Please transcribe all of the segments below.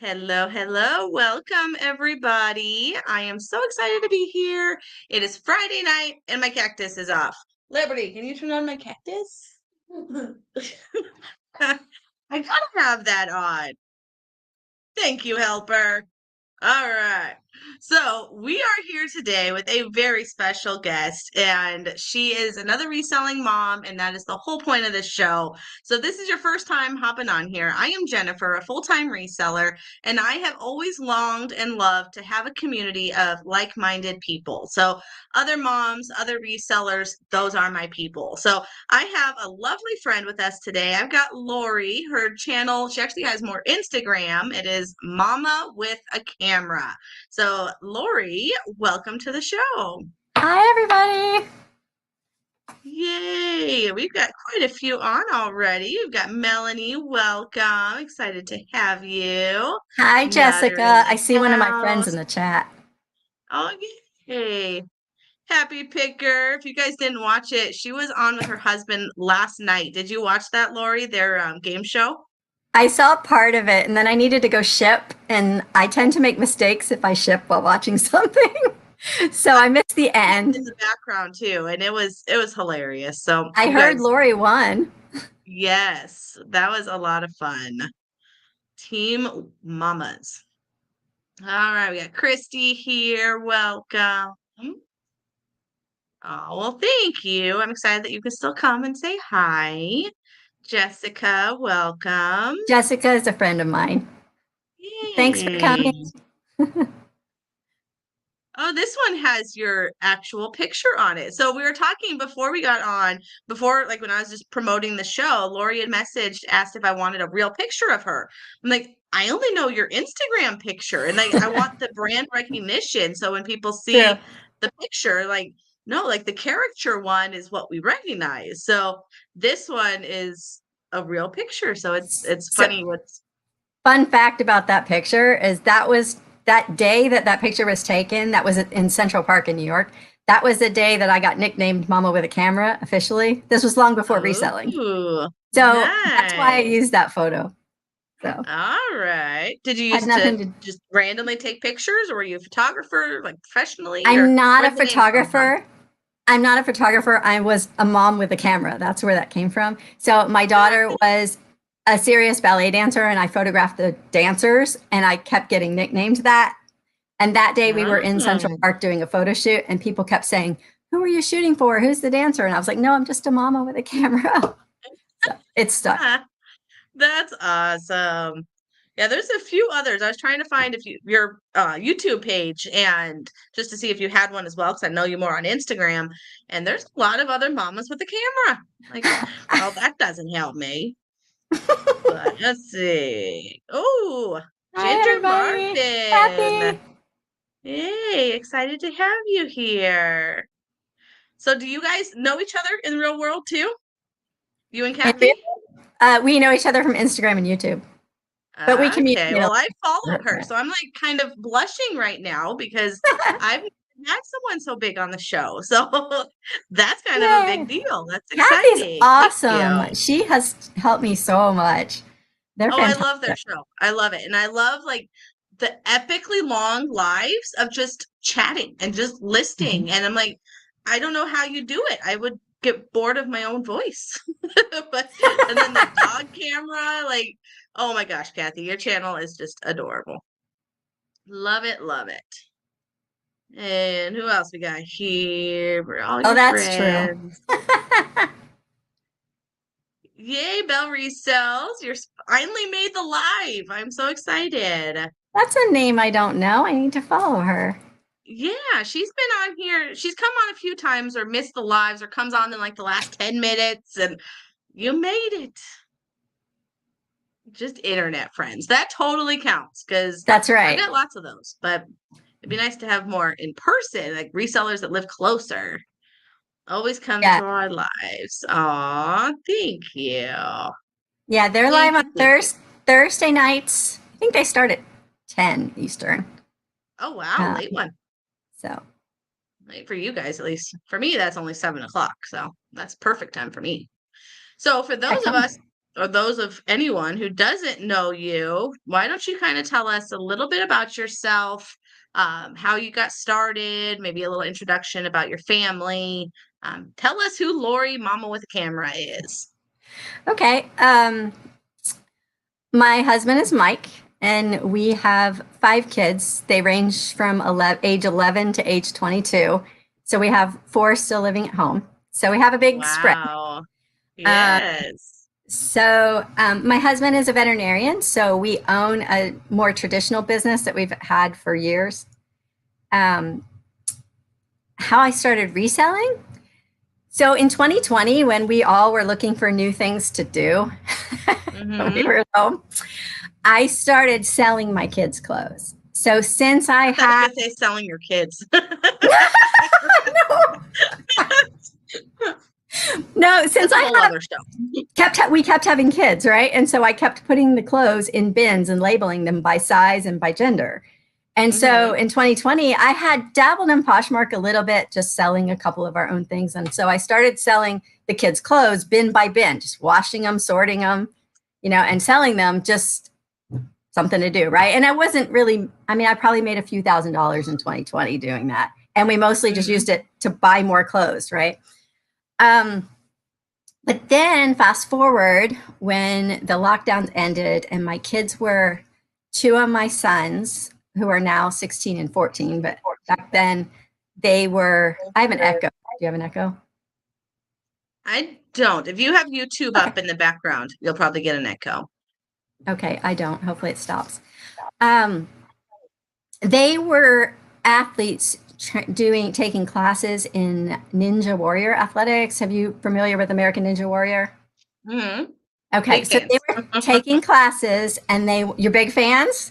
Hello, hello. Welcome, everybody. I am so excited to be here. It is Friday night and my cactus is off. Liberty, can you turn on my cactus? I gotta have that on. Thank you, helper. All right. So we are here today with a very special guest, and she is another reselling mom, and that is the whole point of this show. So this is your first time hopping on here. I am Jennifer, a full-time reseller, and I have always longed and loved to have a community of like-minded people. So other moms, other resellers, those are my people. So I have a lovely friend with us today. I've got Lori. Her channel, she actually has more Instagram. It is Mama with a Camera. So, Lori, welcome to the show. Hi, everybody. Yay! We've got quite a few on already. We've got Melanie, welcome. Excited to have you. Hi, Nutter in Jessica. I see the one of my friends house. in the chat. Oh, yay. Happy Picker. If you guys didn't watch it, she was on with her husband last night. Did you watch that, Lori, their game show? I saw part of it and then I needed to go ship, and I tend to make mistakes if I ship while watching something. So I missed the end. In the background too, and it was hilarious. So I you heard guys, Lori won. yes, that was a lot of fun. Team Mamas. All right, we got Christy here. Welcome. Oh, well, thank you. I'm excited that you can still come and say hi. Jessica, welcome. Jessica is a friend of mine. Thanks for Yay. coming. Oh, this one has your actual picture on it. So we were talking before we got on, before like when I was just promoting the show, Lori had messaged, asked if I wanted a real picture of her. I'm like, I only know your Instagram picture, and I want the brand recognition. So when people True. see the picture, like, no, like the caricature one is what we recognize. So this one is a real picture. So it's So, funny what's fun fact about that picture is that was that day that that picture was taken. That was in Central Park in New York. That was the day that I got nicknamed Mama with a Camera officially. This was long before reselling. oh, So that's why I nice. used that photo. So All right. Did you had used nothing to to. just randomly take pictures, or were you a photographer, like professionally, or I'm not a where'd the name come from? photographer. I'm not a photographer. I was a mom with a camera. That's where that came from. So my Ah, daughter was a serious ballet dancer, and I photographed the dancers, and I kept getting nicknamed that. And that day we were in Central oh, Park doing a photo shoot, and people kept saying, "Who are you shooting for? Who's the dancer?" And I was like, "No, I'm just a mama with a camera." So it stuck. ah, that's awesome. Yeah, there's a few others. I was trying to find if your YouTube page and just to see if you had one as well, because I know you more on Instagram. And there's a lot of other mamas with a camera. Like, well, that doesn't help me. But let's see. Oh, Hi, Ginger everybody. Martin. Happy. Hey, excited to have you here. So do you guys know each other in the real world too? You and And we, Kathy? we know each other from Instagram and YouTube, but we Okay, communicate a well, lot I follow through her, so I'm like kind of blushing right now because I've never had someone so big on the show. So that's kind of a big Yay. deal. That's Kathy's exciting. Thank awesome. you. She has helped me so much. They're Oh, I love their fantastic. show. I love it. And I love like the epically long lives of just chatting and just Mhm. listing. And I'm like, I don't know how you do it. I would get bored of my own voice. But and then the dog camera, like, oh my gosh, Kathy, your channel is just adorable. Love it, love it. And who else we got here? We're all Oh, your that's true. friends. Yay, Belle Resells. You're finally made the live. I'm so excited. That's a name I don't know. I need to follow her. Yeah, she's been on here. She's come on a few times or missed the lives or comes on in like the last 10 minutes and you made it. Just internet friends. That totally counts because That's I've right. got lots of those, but it'd be nice to have more in person, like resellers that live closer. Always come Yeah. to our lives. Aw, thank you. Yeah, they're live Thank on you, thank you. Thursday nights. I think they start at 10 Eastern. Oh, wow, Um, late one. so, Late for you guys, at least. For me, that's only 7 o'clock, so that's perfect time for me. So for yeah, those of us come. or those of anyone who doesn't know you, why don't you kind of tell us a little bit about yourself, how you got started, maybe a little introduction about your family. Tell us who Lori, Mama with a Camera, is. Okay. My husband is Mike, and we have 5 kids. They range from age 11 to age 22. So we have 4 still living at home. So we have a big spread. Wow. Uh, Yes. my husband is a veterinarian, so we own a more traditional business that we've had for years. How I started reselling? So in 2020, when we all were looking for new things to do, we Mm-hmm. were at home, I started selling my kids' clothes. So since I I thought you had were gonna say selling your kids. no, since That's a I whole have other show. we kept having kids, right? And so I kept putting the clothes in bins and labeling them by size and by gender. And so Mm-hmm. in 2020, I had dabbled in Poshmark a little bit, just selling a couple of our own things. And so I started selling the kids' clothes bin by bin, just washing them, sorting them, and selling them, just something to do, right? And I wasn't really, I probably made a few $1,000s in 2020 doing that. And we mostly just Mm-hmm. used it to buy more clothes, right? But then fast forward when the lockdowns ended and my kids were 2 of my sons, who are now 16 and 14, but back then I have an echo. Do you have an echo? I don't. If you have YouTube Okay. up in the background, you'll probably get an echo. Okay, I don't. Hopefully it stops. Um, they were athletes taking classes in Ninja Warrior athletics. Have you familiar with American Ninja Warrior? Mm-hmm. Okay, Big so they fans. were taking classes and you're big fans?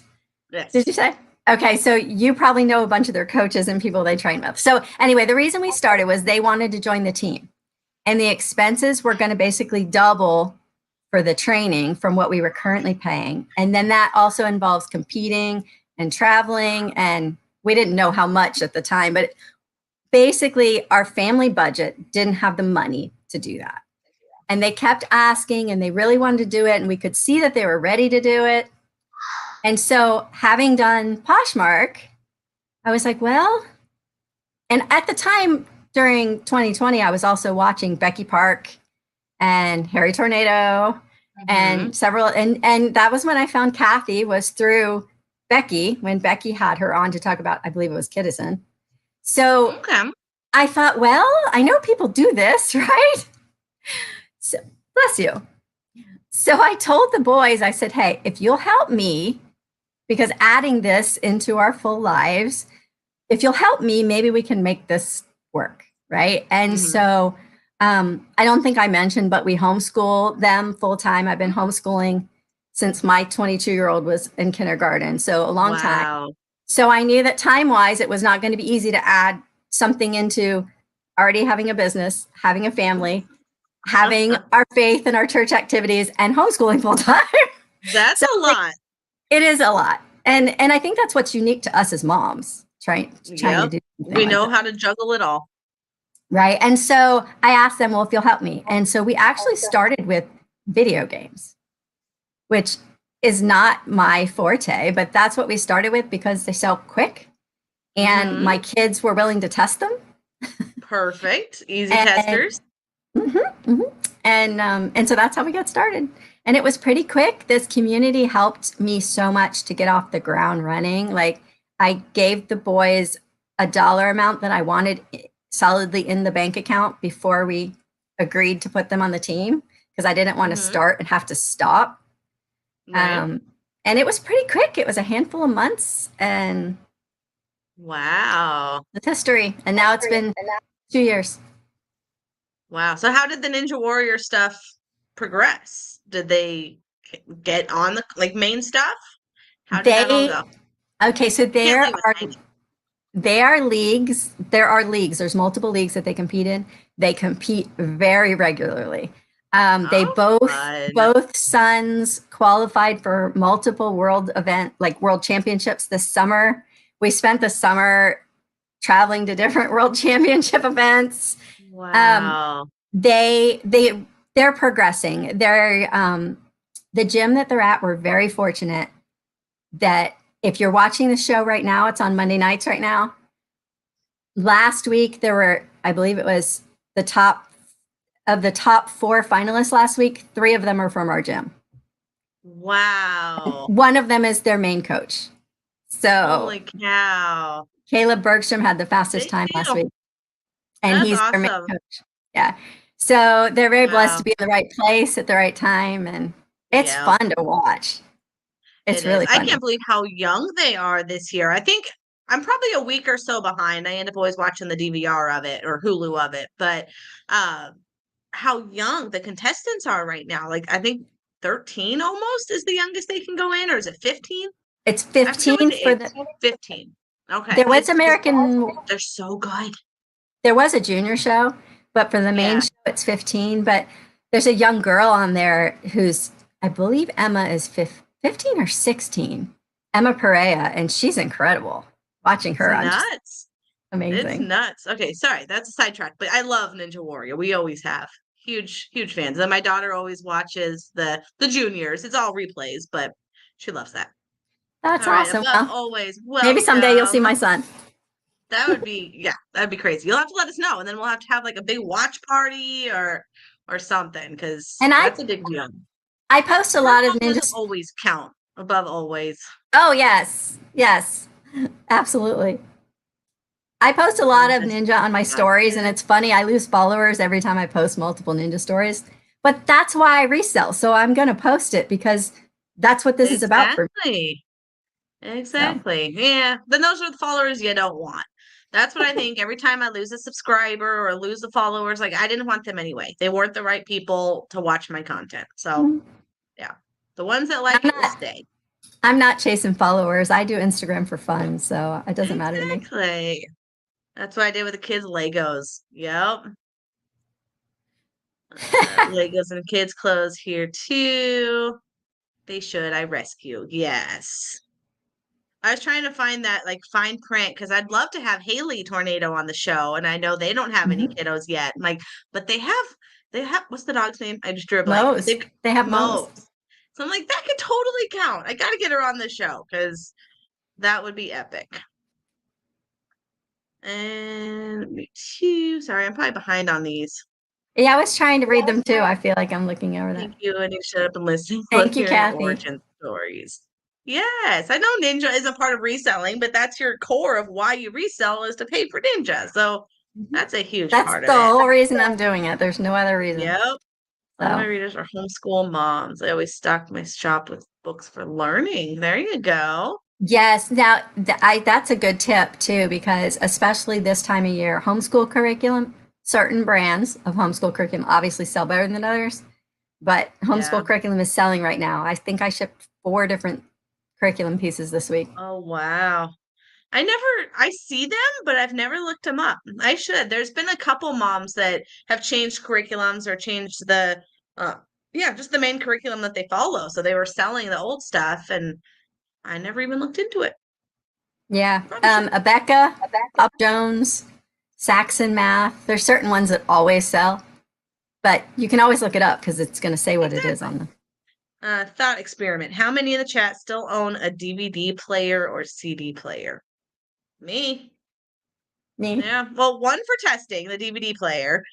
Did Yes. you say? Okay, so you probably know a bunch of their coaches and people they train with. So anyway, the reason we started was they wanted to join the team, and the expenses were going to basically double for the training from what we were currently paying. And then that also involves competing and traveling, and we didn't know how much at the time, but basically our family budget didn't have the money to do that. And they kept asking, and they really wanted to do it, and we could see that they were ready to do it. And so, having done Poshmark, I was like, well, and at the time during 2020, I was also watching Becky Park and Harry Tornado Mm-hmm. and several, and that was when I found Kathy, was through Becky, when Becky had her on to talk about, I believe it was Kiddison. So Okay. I thought, well, I know people do this, right? So, bless you. So I told the boys, I said, hey, if you'll help me, because adding this into our full lives, if you'll help me, maybe we can make this work, right? And Mm-hmm. so I don't think I mentioned, but we homeschool them full time. I've been homeschooling since my 22-year-old was in kindergarten, so a long time. Wow. So I knew that time-wise, it was not going to be easy to add something into already having a business, having a family, having our faith and our church activities, and homeschooling full time. That's So a lot. it is a lot. And I think that's what's unique to us as moms, trying to Yep. do something We like know that. how to juggle it all. Right. And so I asked them, well, if you'll help me. And so we actually started with video games, which is not my forte, but that's what we started with because they sell quick and Mm-hmm. my kids were willing to test them. Perfect. Easy And testers. and so that's how we got started. And it was pretty quick. This community helped me so much to get off the ground running. Like, I gave the boys a dollar amount that I wanted solidly in the bank account before we agreed to put them on the team, because I didn't want to Mm-hmm. start and have to stop. Right. And it was pretty quick. It was a handful of months, and Wow. it's history. And now it's been 2 years. Wow. So how did the Ninja Warrior stuff progress? Did they get on the main stuff? How did that all They go? Okay, so You can't leave us hanging. there are leagues. There are leagues. There's multiple leagues that they compete in. They compete very regularly. They Oh, fun. both sons qualified for multiple world championships this summer. We spent the summer traveling to different world championship events. Um, Wow. they're progressing. The gym that they're at, we're very fortunate that if you're watching the show right now, it's on Monday nights right now. Last week, there were, I believe it was the top of the top 4 finalists last week, 3 of them are from our gym. Wow. One of them is their main coach. So Holy cow. Caleb Bergstrom had the fastest Big time last deal. week, and That's he's their main awesome. coach. Yeah. So they're very blessed to Wow. be in the right place at the right time, and it's Yeah, fun to watch. it It's is. really I fun. can't believe how young they are this year. I think I'm probably a week or so behind. I end up always watching the DVR of it or Hulu of it, but uh, how young the contestants are right now. Like I think 13 almost is the youngest they can go in, or is it 15? It's I forget what 15 the for age. the 15. Okay. there was It's because American they're so good. there was a junior show, but for the main Yeah. show it's 15, but there's a young girl on there who's I believe Emma is 15 or 16. Emma Perea, and she's incredible. Watching It's her, I'm just nuts. It's amazing. nuts. Okay, sorry, that's a sidetrack, but I love Ninja Warrior. We always have. Huge, huge fans. And my daughter always watches the juniors. It's all replays, but she loves that. That's All right, awesome. above Well, always, maybe someday you'll see welcome. my son. That would be, yeah, that'd be crazy. You'll have to let us know, and then we'll have to have like a big watch party or something, because And that's a big deal. I post a Her lot of mom doesn't ninja. always count above always. Oh yes, yes, absolutely. I post a lot of Just ninja on my got stories, and it. it's funny. I lose followers every time I post multiple ninja stories, but that's why I resell. So I'm going to post it because that's what this is about for me. Exactly. So Exactly. Yeah. Then those are the followers you don't want. That's what I think. Every time I lose a subscriber or lose the followers, like I didn't want them anyway. They weren't the right people to watch my content. So mm, yeah. The ones that I'm like it will not. stay. I'm not chasing followers. I do Instagram for fun, so it doesn't matter to me. Exactly. That's what I did with the kids' Legos. Yep. Legos and kids' clothes here too. They should. I rescue. Yes. I was trying to find that like fine print because I'd love to have Haley Tornado on the show, and I know they don't have any Mhm. kiddos yet. Like, but they have what's the dog's name? I just drew a blank. But Mo's. they've They have Mo's. Mo's. So I'm like, that could totally count. I gotta get her on the show because that would be epic. And me too. Sorry, I'm probably behind on these. Yeah, I was trying to read them too. I feel like I'm looking over that. Thank you. I need to shut up and listen. Love Thank you, hearing Kathy. origin stories. Yes, I know Ninja isn't part of reselling, but that's your core of why you resell is to pay for Ninja. So Mhm. that's a huge That's part of the it. whole reason I'm doing it. There's no other reason. Yep. Some of my So, readers are homeschool moms. I always stock my shop with books for learning. There you go. yes, now that's a good tip too, because especially this time of year, homeschool curriculum, certain brands of homeschool curriculum obviously sell better than others, but Yeah. homeschool curriculum is selling right now. I think I shipped 4 different curriculum pieces this week. Oh, wow. I see them, but I've never looked them up. I should. There's been a couple moms that have changed curriculums or changed uh, yeah, just the main curriculum that they follow. So they were selling the old stuff, and I never even looked into it. Yeah, Probably should. Abeka, Bob Jones, Saxon Math. There's certain ones that always sell, but you can always look it up because it's going to say what it is Exactly. on them. Thought experiment. How many in the chat still own a DVD player or CD player? Me. Me. Yeah. Well, one for testing, the DVD player.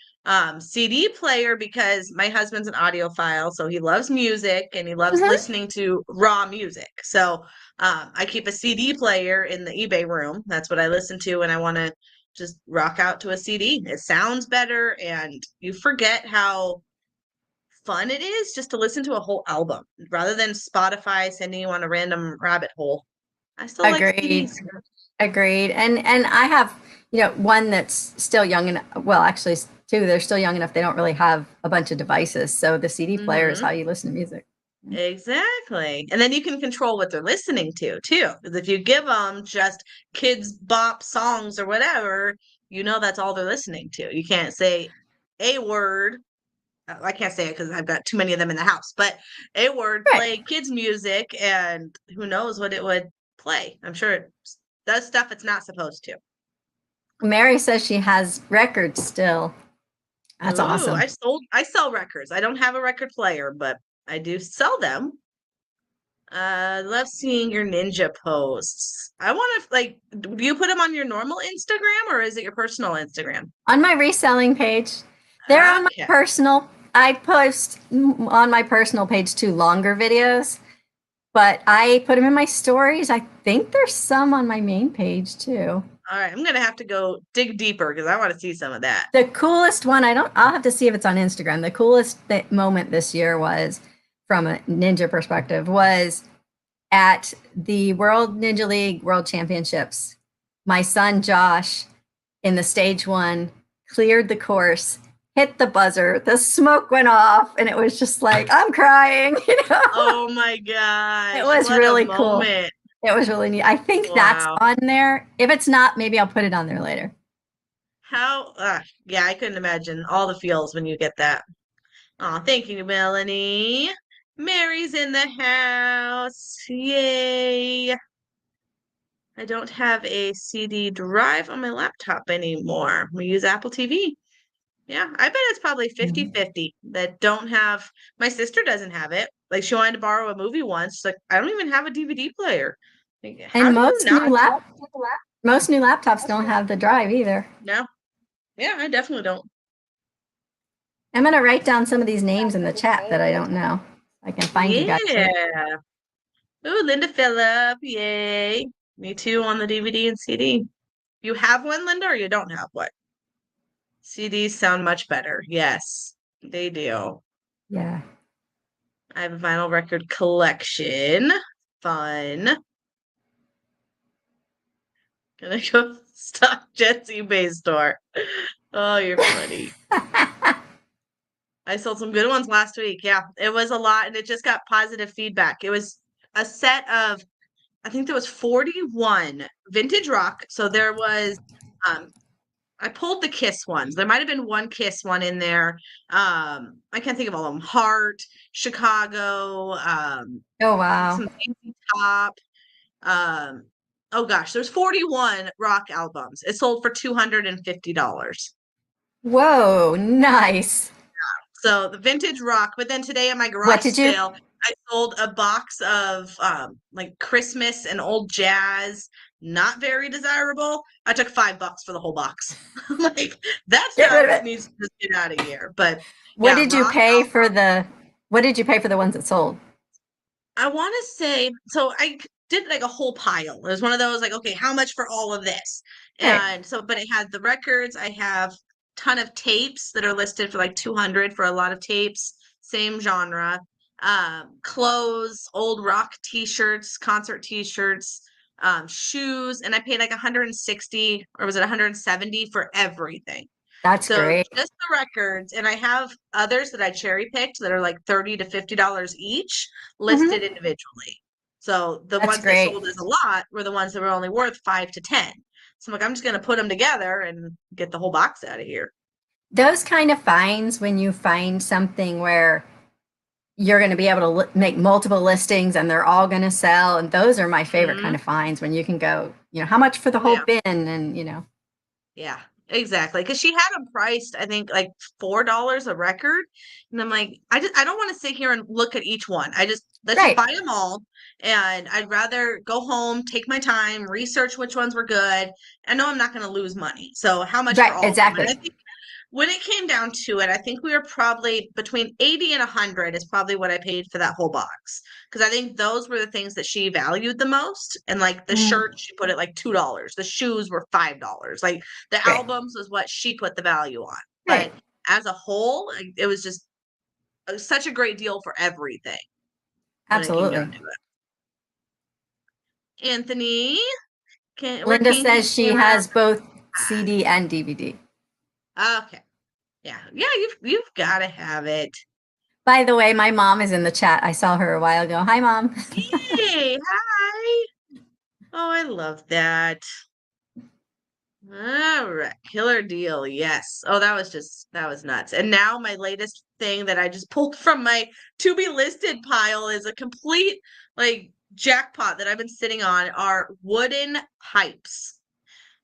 CD player because my husband's an audiophile, so he loves music and he loves Mhm. listening to raw music. So I keep a CD player in the eBay room. That's what I listen to when I want to just rock out to a CD. It sounds better, and you forget how fun it is just to listen to a whole album rather than Spotify sending you on a random rabbit hole. I still like Agreed. CDs. Agreed. And I have, one that's still young and well, actually two, they're still young enough they don't really have a bunch of devices. So the CD player is Hmm. how you listen to music. Exactly. And then you can control what they're listening to too. Because if you give them just kids bop songs or whatever, that's all they're listening to. You can't say a word. I can't say it because I've got too many of them in the house, but a word, Right. play kids' music, and who knows what it would play. I'm sure it does stuff it's not supposed to. Mary says she has records still. That's Ooh, awesome. I sell records. I don't have a record player, but I do sell them. Love seeing your ninja posts. I want to like, do you put them on your normal Instagram or is it your personal Instagram? On my reselling page. They're on my Okay. personal. I post on my personal page too longer videos, but I put them in my stories. I think there's some on my main page too. All right. I'm gonna have to go dig deeper because I want to see some of that. The coolest one, I'll have to see if it's on Instagram. The coolest moment this year was, from a ninja perspective, was at the World Ninja League World Championships. My son Josh, in the stage one, cleared the course, hit the buzzer, the smoke went off, and it was just like, I'm crying, you know? Oh my It gosh, was what a really cool. moment. It was really neat. I think that's Wow. on there. If it's not, maybe I'll put it on there later. How, yeah, I couldn't imagine all the feels when you get that. Oh, thank you, Melanie. Mary's in the house. Yay. I don't have a CD drive on my laptop anymore. We use Apple TV. Yeah, I bet it's probably Mhm. 50-50 that don't have. My sister doesn't have it. Like she wanted to borrow a movie once. Like I don't even have a DVD player. Like, how And do you not? most new laptops don't have the drive either. No. Yeah, I definitely don't. I'm gonna write down some of these names in the chat that I don't know. I can find you guys here. Yeah. Ooh, Linda Phillip. Yay. Me too on the DVD and CD. You have one, Linda, or you don't have one? CDs sound much better. Yes, they do. Yeah. I have a vinyl record collection. Fun. Gonna go stock Jet's eBay store. Oh, you're funny. I sold some good ones last week. Yeah, it was a lot, and it just got positive feedback. It was a set of, I think there was 41 vintage rock. So there was, um, I pulled the Kiss ones. There might have been one Kiss one in there. I can't think of all of them. Heart, Chicago, Oh wow. some ZZ Top. Um, oh gosh, there's 41 rock albums. It sold for $250. Whoa, nice. So the vintage rock. But then today at my What garage did you sale, I sold a box of like Christmas and old jazz. Not very desirable. I took $5 for the whole box. I'm like, that get rid stuff of it? needs to just get out of here. But What yeah, did you rock pay for album. the what did you pay for the ones that sold? I want to say, so did like a whole pile. It was one of those like, okay, how much for all of this? Right. And so, but it had the records. I have ton of tapes that are listed for like 200 for a lot of tapes, same genre. Clothes, old rock t-shirts, concert t-shirts, shoes, and I paid like 160 or was it 170 for everything. That's So great. just the records, and I have others that I cherry picked that are like $30 to $50 each listed Hmm. individually. So the That's ones that great. sold as a lot were the ones that were only worth 5 to 10. So I'm like, I'm just gonna put them together and get the whole box out of here. Those kind of finds, when you find something where you're going to be able to make multiple listings and they're all going to sell, and those are my favorite kind Hmm. of finds, when you can go, how much for the Oh whole yeah, bin, and yeah, exactly. Because she had them priced, I think, like $4 a record, and I'm like, I don't want to sit here and look at each one. Let's just right, buy them all, and I'd rather go home, take my time, research which ones were good. I know I'm not going to lose money, so how much for right, all of them? And I exactly. think when it came down to it, I think we were probably between 80 and 100 is probably what I paid for that whole box. Because I think those were the things that she valued the most. And like the Mm, shirt, she put it like $2. The shoes were $5. Like the right, albums was what she put the value on. right, But as a whole, like, it was just such a great deal for everything when it came down absolutely. to it. Anthony, where Linda can he says she hear? has both CD and DVD. Okay. Yeah. Yeah, you've got to have it. By the way, my mom is in the chat. I saw her a while ago. Hi, mom. Hey, hi. Oh, I love that. All right, killer deal. Yes. Oh, that was nuts. And now my latest thing that I just pulled from my to be listed pile is a complete like jackpot that I've been sitting on are wooden pipes.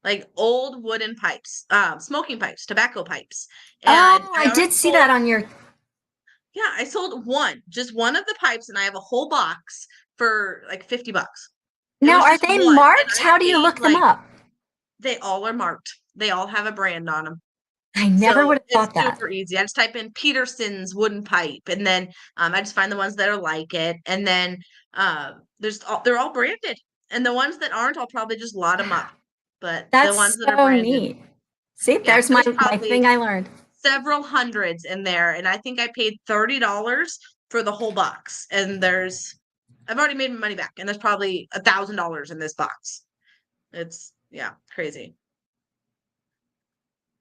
Like old wooden pipes, smoking pipes, tobacco pipes. And Oh, I I already did see told that on your. Yeah, I sold just one of the pipes, and I have a whole box for like $50. It Now, was are just they one, and marked? I How do you paid look them like up? they all are marked. They all have a brand on them. I never would So have it's thought that. super easy. I just type in Peterson's wooden pipe, and then I just find the ones that are like it, and then they're all branded, and the ones that aren't, I'll probably just lot them up. But the ones That's that are so branded, neat. See, yeah, there's there's my probably thing I learned. several hundreds in there, and I think I paid $30 for the whole box. And I've already made my money back, and there's probably $1,000 in this box. It's yeah, crazy.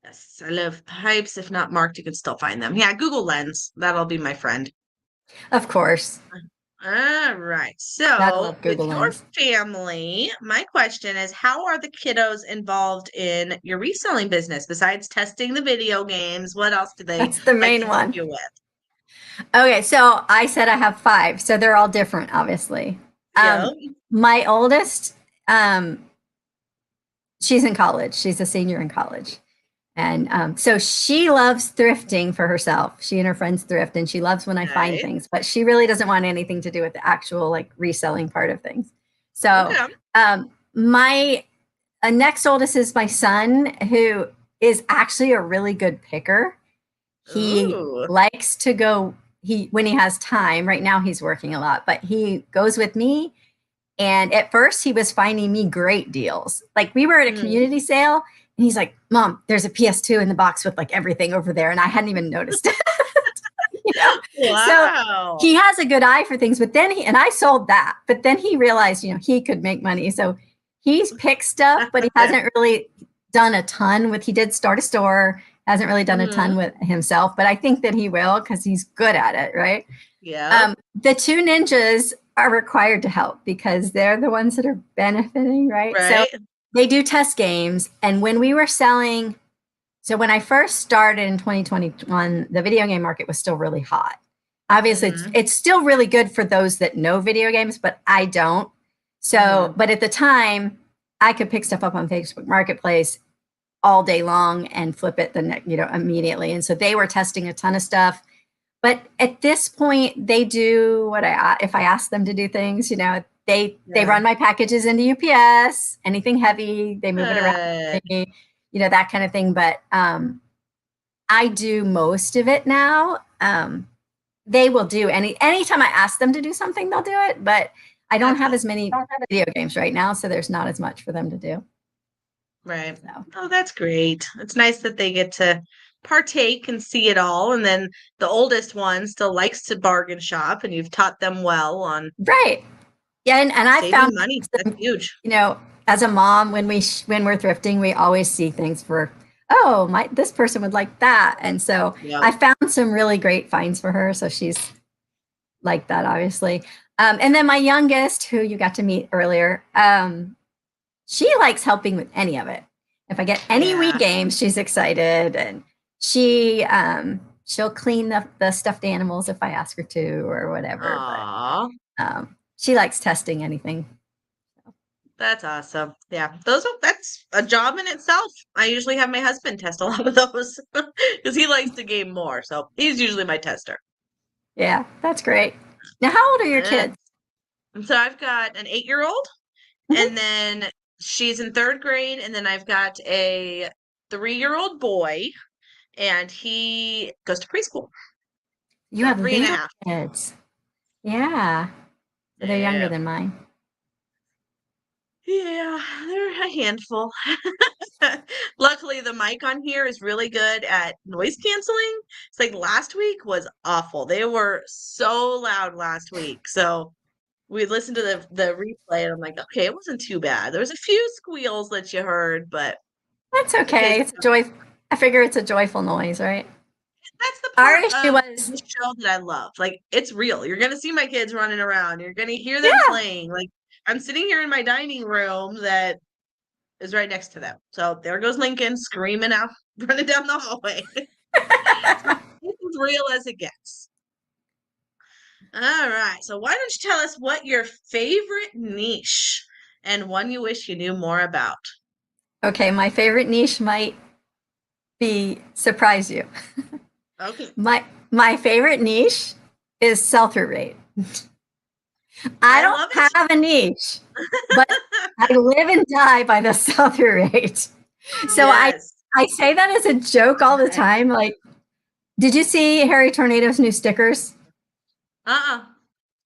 Yes, I love pipes. If not marked, you can still find them. Yeah, Google Lens. That'll be my friend. Of course. All right. Gotta So, love with Google your Lens. family, my question is, how are the kiddos involved in your reselling business? Besides testing the video games, what else do they That's the like to main help one. you with? Okay, so I said I have five, so they're all different, obviously. Yeah. My oldest, um, she's in college. She's a senior in college. And so she loves thrifting for herself. She and her friends thrift, and she loves when I find Nice. things, but she really doesn't want anything to do with the actual like reselling part of things. So Okay. my next oldest is my son, who is actually a really good picker. He Ooh. likes to go, he when he has time. Right now he's working a lot, but he goes with me. And at first he was finding me great deals. Like we were at a Mhm. community sale and he's like, Mom, there's a PS2 in the box with like everything over there. And I hadn't even noticed it. you know? So Wow. he has a good eye for things, but then and I sold that, but then he realized, he could make money. So he's picked stuff, but he hasn't really done a ton with, he did start a store, hasn't really done a ton Hmm. with himself, but I think that he will because he's good at it. Right. Yep. The two ninjas are required to help because they're the ones that are benefiting, right? So Right. they do test games. And when we were selling, so when I first started in 2021, the video game market was still really hot. Obviously, it's, Hmm. it's still really good for those that know video games, but I don't. So, Hmm. but at the time, I could pick stuff up on Facebook Marketplace all day long and flip it immediately. And so they were testing a ton of stuff. But at this point, they do what if I ask them to do things, they Yeah. run my packages into UPS, anything heavy, they move it around for Good. me, that kind of thing. But I do most of it now. They will do anytime I ask them to do something, they'll do it. But I don't That's have awesome. as many video games right now, so there's not as much for them to do. Right. So Oh, that's great. It's nice that they get to partake and see it all. And then the oldest one still likes to bargain shop, and you've taught them well on right, yeah, and I saving found money. That's them, huge. as a mom, when we're thrifting, we always see things for, oh, my this person would like that, and so Yep. I found some really great finds for her. So she's like that, obviously. And then my youngest, who you got to meet earlier, she likes helping with any of it. If I get any Wii Yeah. games, she's excited, and she'll clean the stuffed animals if I ask her to or whatever. But Aw. she likes testing anything. That's awesome. Yeah. That's a job in itself. I usually have my husband test a lot of those because he likes to game more. So he's usually my tester. Yeah, that's great. Now, how old are your Eh. kids? And so I've got an 8-year-old, Mhm. and then she's in third grade, and then I've got a 3-year-old boy, and he goes to preschool. You So have three and a little half. kids. Yeah. So they're younger Yeah. than mine. Yeah, they're a handful. Luckily, the mic on here is really good at noise canceling. It's like last week was awful. They were so loud last week. So we listened to the replay, and I'm like, okay, it wasn't too bad. There was a few squeals that you heard, but That's the kids, okay. It's a joy. I figure it's a joyful noise, right? that's the Our part issue of was, the show that I love. Like, it's real. You're gonna see my kids running around. You're gonna hear them yeah, playing. Like, I'm sitting here in my dining room that is right next to them. So there goes Lincoln screaming out, running down the hallway. So it's as real as it gets. All right. So why don't you tell us what your favorite niche and one you wish you knew more about? okay, my favorite niche might be surprise you. Okay. My my favorite niche is sell-through rate. I I don't love it. have a niche, but I live and die by the sell-through rate. So Yes. I say that as a joke all the Okay. time. Like, did you see Harry Tornado's new stickers? Uh-uh.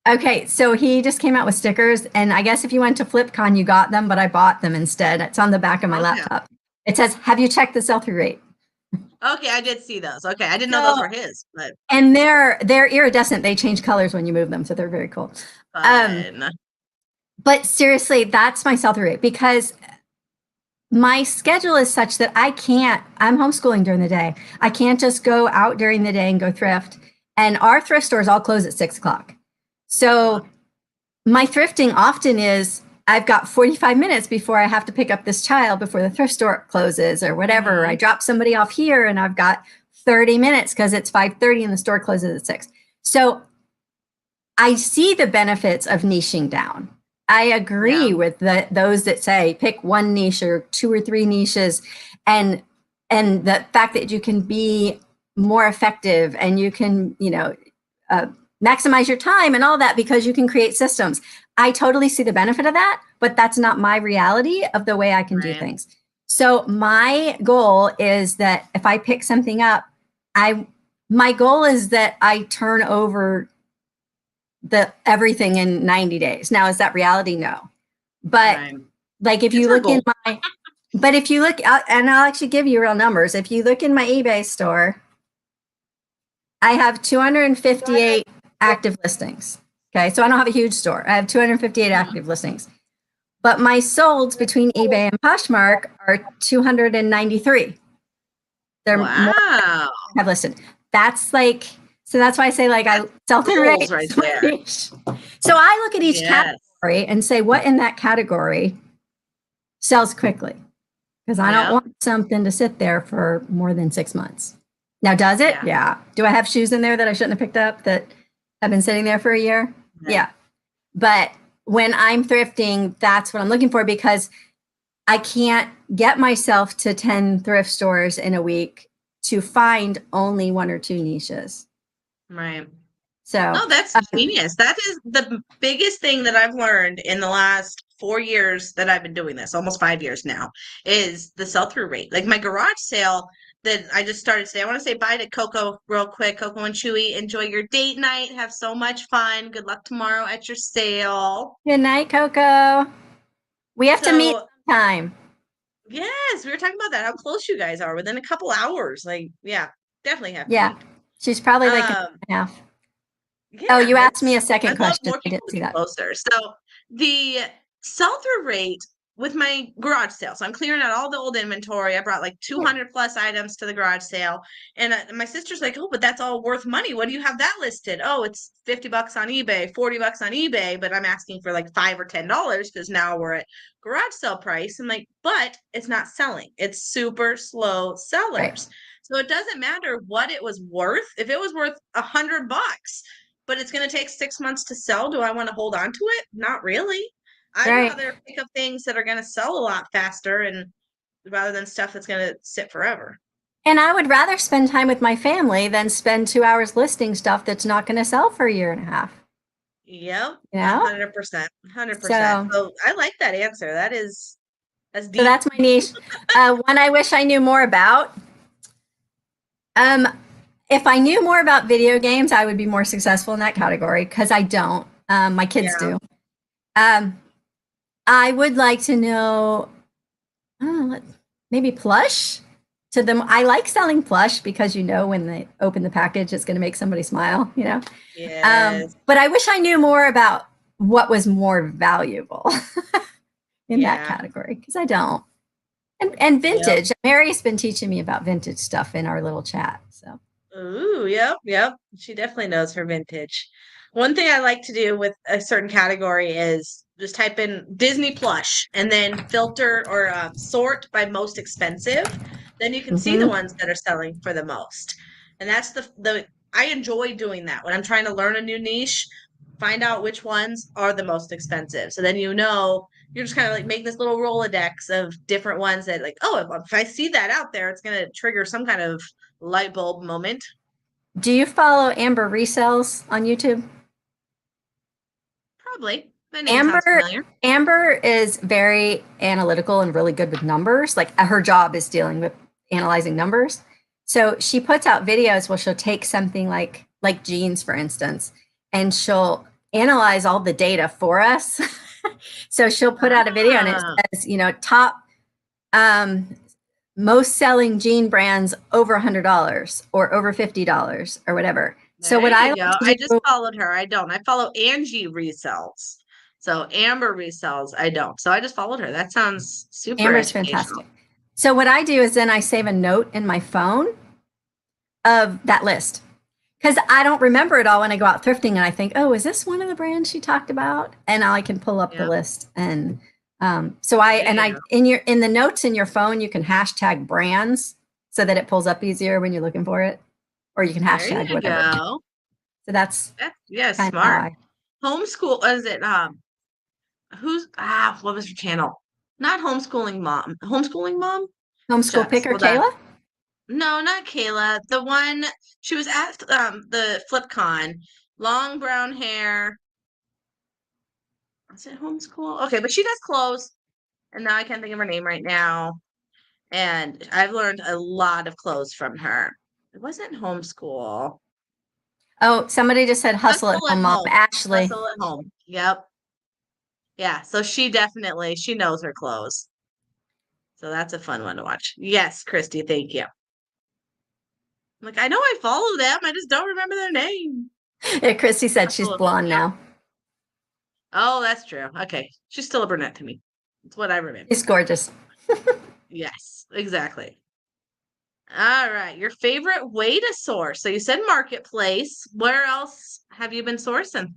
Okay, so he just came out with stickers, and I guess if you went to FlipCon, you got them, but I bought them instead. It's on the back of my Okay. laptop. It says, "Have you checked the sell-through rate?" Okay, I did see those. Okay, I didn't know those So, were his, but and they're iridescent. They change colors when you move them, so they're very cool. Um, fun. but seriously, that's my sell-through rate because my schedule is such that I'm homeschooling during the day. I can't just go out during the day and go thrift. And our thrift stores all close at 6 o'clock. So my thrifting often is I've got 45 minutes before I have to pick up this child before the thrift store closes or whatever. I drop somebody off here and I've got 30 minutes because it's 5:30 and the store closes at 6. So I see the benefits of niching down. I agree Yeah, with those that say pick one niche or two or three niches, and the fact that you can be more effective and you can uh, maximize your time and all that because you can create systems. I totally see the benefit of that, but that's not my reality of the way I can do right. things. So my goal is that if I pick something up, I my goal is that I turn over the everything in 90 days. Now, is that reality? No. But Right. like if It's you our look in goal. my, but if you look, and I'll actually give you real numbers. If you look in my eBay store, I have 258 active listings. Okay. So I don't have a huge store. I have 258 active listings. But my solds between eBay and Poshmark are 293. They're more Wow. have listed. That's like, so that's why I say like I That's sell through goals rate. right there. So I look at each Yes. category and say what in that category sells quickly because I don't Yep. want something to sit there for more than 6 months. Now, does it? Yeah. Yeah. Do I have shoes in there that I shouldn't have picked up that have been sitting there for a year? Right. Yeah. But when I'm thrifting, that's what I'm looking for because I can't get myself to 10 thrift stores in a week to find only one or two niches. Right. So, No, that's genius. That is the biggest thing that I've learned in the last 4 years that I've been doing this, almost 5 years now, is the sell-through rate. Like my garage sale that I just started today. I want to say bye to Coco real quick. Coco and Chewy, enjoy your date night. Have so much fun. Good luck tomorrow at your sale. good night, Coco. We have to meet So, sometime. yes, we were talking about that, how close you guys are within a couple hours. Like, yeah, definitely have to Yeah. meet. She's probably like an hour Um, and a half. Oh, Yeah, you asked me a it's second I'd love question. more I people didn't to see be that. closer. So the sell-through rate with my garage sale. So I'm clearing out all the old inventory. I brought like 200 plus items to the garage sale. And my sister's like, "Oh, but that's all worth money. What do you have that listed?" "Oh, it's 50 bucks on eBay, 40 bucks on eBay, but I'm asking for like 5 or $10 because now we're at garage sale price." I'm like, "But it's not selling. It's super slow Right. sellers." So it doesn't matter what it was worth. If it was worth 100 bucks, but it's going to take 6 months to sell. Do I want to hold on to it? Not really. I'd Right. rather pick up things that are going to sell a lot faster and rather than stuff that's going to sit forever. And I would rather spend time with my family than spend 2 hours listing stuff that's not going to sell for a year and a half. Yep, You a know? 100%, 100%. So, So I like that answer. That's so deep. that's my niche. One I wish I knew more about. Um, if I knew more about video games, I would be more successful in that category because I don't. My kids Yeah, do. Um, I would like to know maybe plush to them. I like selling plush because when they open the package, it's going to make somebody smile. yes, But I wish I knew more about what was more valuable in that yeah, category because I don't. And yep. vintage. Mary's been teaching me about vintage stuff in our little chat. So Ooh, yep, yep. She definitely knows her vintage. One thing I like to do with a certain category is just type in Disney plush and then filter or sort by most expensive. Then you can see the mhm. ones that are selling for the most. And that's the I enjoy doing that when I'm trying to learn a new niche, find out which ones are the most expensive. So then you're just kind of like make this little Rolodex of different ones that like, oh, if I see that out there, it's gonna trigger some kind of light bulb moment. Do you follow Amber Resells on YouTube? Probably. The name sounds Amber familiar. Amber is very analytical and really good with numbers. Like her job is dealing with analyzing numbers. So she puts out videos where she'll take something like jeans, for instance, and she'll analyze all the data for us. So she'll put out a video and it Ah, says, top um, most selling jean brands over $100 or over $50 or whatever. So there what I you like go. to I just do, followed her. I don't. I follow Angie Resells. So Amber Resells, I don't. So I just followed her. That sounds super Amber's educational. fantastic. So what I do is then I save a note in my phone of that list because I don't remember it all when I go out thrifting and I think, oh, is this one of the brands she talked about? And now I can pull up the Yeah, list and so I there and you I go. in the notes in your phone you can hashtag brands so that it pulls up easier when you're looking for it, or you can There hashtag you whatever. go. So that's That's yeah, kind of how smart. I Homeschool, is it what was her channel? Not homeschooling mom. Homeschooling mom? homeschool Shucks. picker Hold on. Kayla. No, not Kayla. The one she was at the FlipCon. Long brown hair. Is it homeschool? Okay, but she does clothes, and now I can't think of her name right now. And I've learned a lot of clothes from her. It wasn't homeschool. Oh, somebody just said hustle at Hustle at home, mom. home. Ashley. Hustle at home. Yep. Yeah. So she knows her clothes. So that's a fun one to watch. Yes, Christy, thank you. I'm like, I know I follow them. I just don't remember their name. Yeah, Christy said she's Hustle at home. blonde Yep. now. Oh, that's true. Okay. She's still a brunette to me. That's what I remember. She's gorgeous. Yes, exactly. All right. Your favorite way to source. So you said marketplace. Where else have you been sourcing?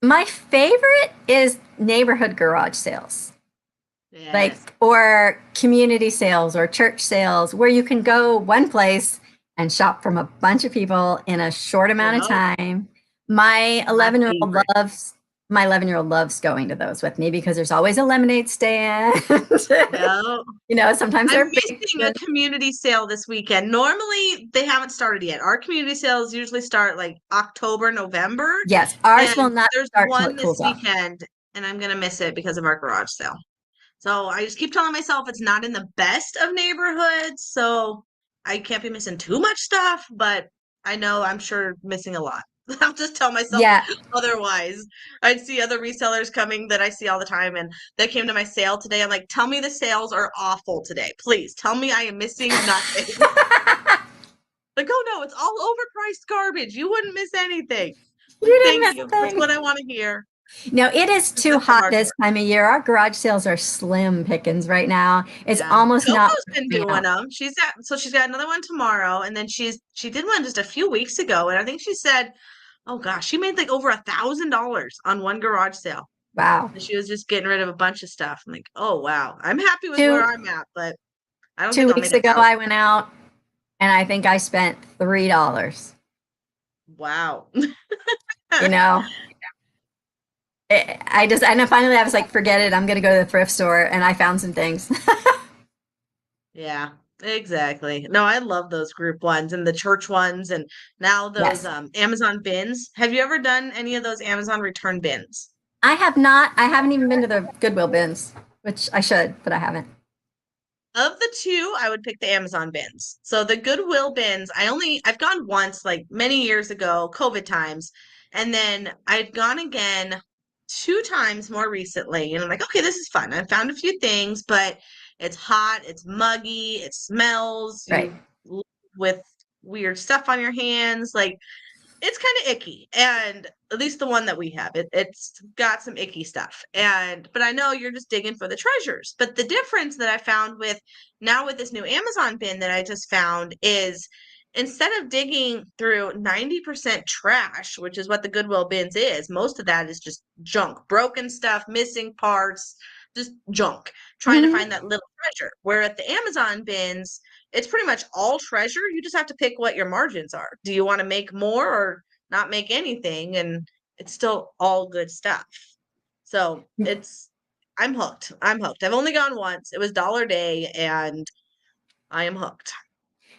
My favorite is neighborhood garage sales, Yes. like, or community sales or church sales, where you can go one place and shop from a bunch of people in a short amount of Yep. time. My My 11-year-old favorite. loves my 11-year-old loves going to those with me because there's always a lemonade stand. Yep. Sometimes I'm they're big. missing a community sale this weekend. Normally, they haven't started yet. Our community sales usually start like October, November, Yes, ours will and not there's start till one it this cools off. weekend, and I'm gonna miss it because of our garage sale. So I just keep telling myself it's not in the best of neighborhoods, so I can't be missing too much stuff, but I know I'm sure missing a lot. I'll just tell myself Yeah, otherwise. I'd see other resellers coming that I see all the time, and they came to my sale today. I'm like, tell me the sales are awful today. Please tell me I am missing nothing. Like, oh no, it's all overpriced garbage. You wouldn't miss anything. Like, you didn't thank miss you. That's thing. what I want to hear. No, it is Because too that's from hot our this store. time of year. Our garage sales are slim pickings right now. It's Yeah. almost not Coco's been working doing out. them. She's got another one tomorrow, and then she did one just a few weeks ago, and I think she said, oh gosh, she made like over $1,000 on one garage sale. Wow. And she was just getting rid of a bunch of stuff. I'm like, oh wow. I'm happy with where Two I'm at, but I don't think two I'll make weeks a ago thousand. I went out and I think I spent $3. Wow. You know, I just and then finally I was like, forget it. I'm gonna go to the thrift store, and I found some things. Yeah, exactly. No, I love those group ones and the church ones and now those Yes, Amazon bins. Have you ever done any of those Amazon return bins? I have not. I haven't even been to the Goodwill bins, which I should, but I haven't. Of the two, I would pick the Amazon bins. So the Goodwill bins, I've gone once, like many years ago, COVID times, and then I've gone again two times more recently. And I'm like, okay, this is fun. I found a few things, but it's hot, it's muggy, it smells, Right. you live with weird stuff on your hands. Like it's kind of icky, and at least the one that we have, it's got some icky stuff. And but I know you're just digging for the treasures. But the difference that I found with now with this new Amazon bin that I just found is instead of digging through 90% trash, which is what the Goodwill bins is, most of that is just junk, broken stuff, missing parts, just junk, trying to Hmm. find that little treasure. Where at the Amazon bins, it's pretty much all treasure. You just have to pick what your margins are. Do you want to make more or not make anything? And it's still all good stuff. So I'm hooked. I'm hooked. I've only gone once. It was Dollar Day and I am hooked.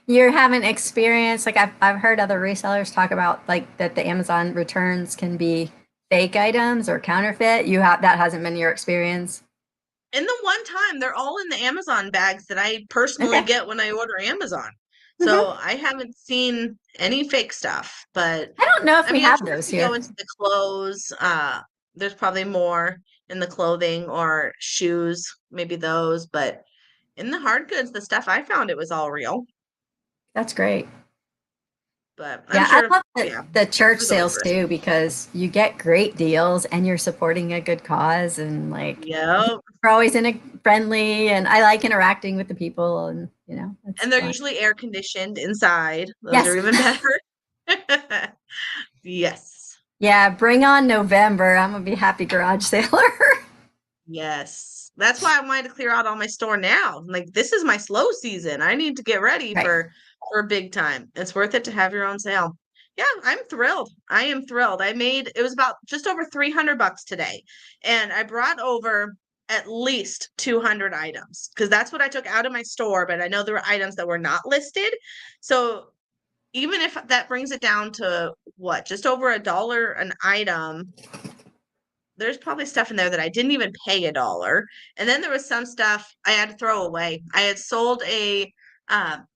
You haven't experienced like I've heard other resellers talk about like that the Amazon returns can be fake items or counterfeit. You have that hasn't been your experience. In the one time, they're all in the Amazon bags that I personally Okay. get when I order Amazon. So Hmm. I haven't seen any fake stuff, but I don't know if I we mean, I'm have sure if those you go here. into the clothes, there's probably more in the clothing or shoes, maybe those, but in the hard goods, the stuff I found, it was all real. That's great. But I'm Yeah, I sure, love yeah, the church there's always sales risk. too because you get great deals and you're supporting a good cause and like Yep. we're always in a friendly and I like interacting with the people and it's And they're fun. usually air conditioned inside. Those are Yes. even better. Yes. Yeah, bring on November. I'm gonna be happy garage sailor. Yes. That's why I wanted to clear out all my store now. Like this is my slow season. I need to get ready Right. for big time. It's worth it to have your own sale. Yeah, I'm thrilled. I am thrilled. I made it was about just over 300 bucks today. And I brought over at least 200 items because that's what I took out of my store, but I know there were items that were not listed. So even if that brings it down to what, just over $1 an item, there's probably stuff in there that I didn't even pay $1. And then there was some stuff I had to throw away. I had sold a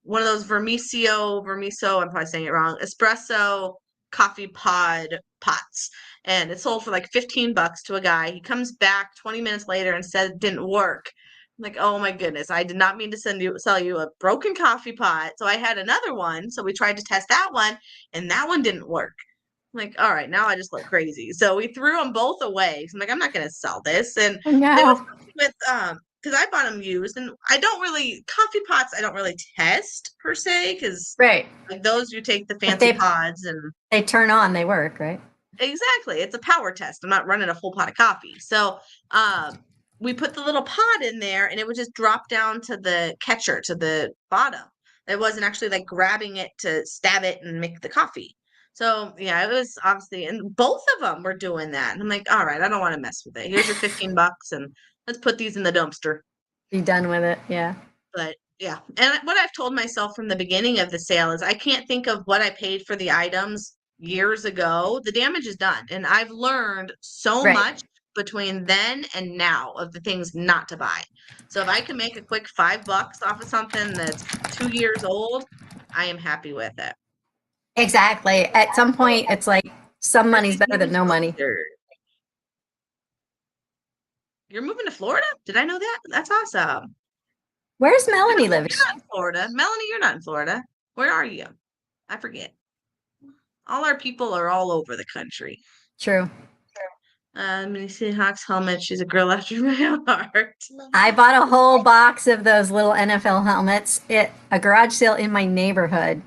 one of those vermiso, I'm probably saying it wrong, espresso coffee pod pots. And it sold for like 15 bucks to a guy. He comes back 20 minutes later and said it didn't work. I'm like, oh my goodness, I did not mean to sell you a broken coffee pot. So I had another one. So we tried to test that one, and that one didn't work. I'm like, all right, now I just look crazy. So we threw them both away. So I'm like, I'm not gonna sell this. And Oh they was no. with because I bought them used, and I don't really coffee pots. I don't really test per se because Right. like those you take the If fancy pods and they turn on, they work, right? exactly, it's a power test. I'm not running a full pot of coffee. So we put the little pod in there, and it would just drop down to the catcher to the bottom. It wasn't actually like grabbing it to stab it and make the coffee. So yeah, it was obviously, and both of them were doing that. And I'm like, all right, I don't want to mess with it. Here's your 15 bucks, and let's put these in the dumpster. Be done with it. Yeah. But yeah, and what I've told myself from the beginning of the sale is I can't think of what I paid for the items years ago. The damage is done, and I've learned so Right. much between then and now of the things not to buy. So if I can make a quick $5 off of something that's 2 years old, I am happy with it. Exactly. At some point, it's like some money's Chrissy's better than moving no money. closer. You're moving to Florida? Did I know that? That's awesome. Where's You're Melanie not, live? you're not in Florida. Melanie, you're not in Florida. Where are you? I forget. All our people are all over the country. True. Missy Hawk's helmet. She's a girl after my own heart. I bought a whole box of those little NFL helmets at a garage sale in my neighborhood.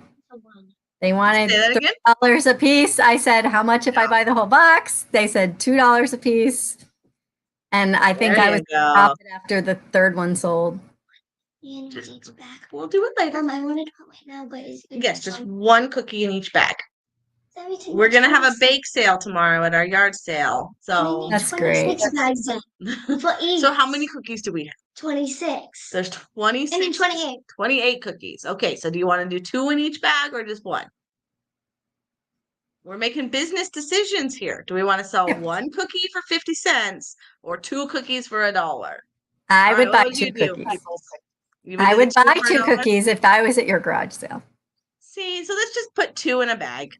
They Say wanted that again. $3 a piece. I said, how much if I buy the whole box? They said $2 a piece. And I think There I was you go. profit after the third one sold. Just, we'll do it later. I wanted to right now, but Yes, just one cookie in each bag. everything We're gonna have a else. bake sale tomorrow at our yard sale. We So, need That's great. 26 bags in for each. so how many cookies do we have? 26. There's I 26, mean 28. 28 cookies. Okay, so do you want to do 2 in each bag or just one? We're making business decisions here. Do we want to sell one cookie for 50 cents or 2 cookies for $1? I All right, would buy what would two you do, cookies. people? You I do would the buy 2 for two $1? cookies if I was at your garage sale. See, so let's just put 2 in a bag.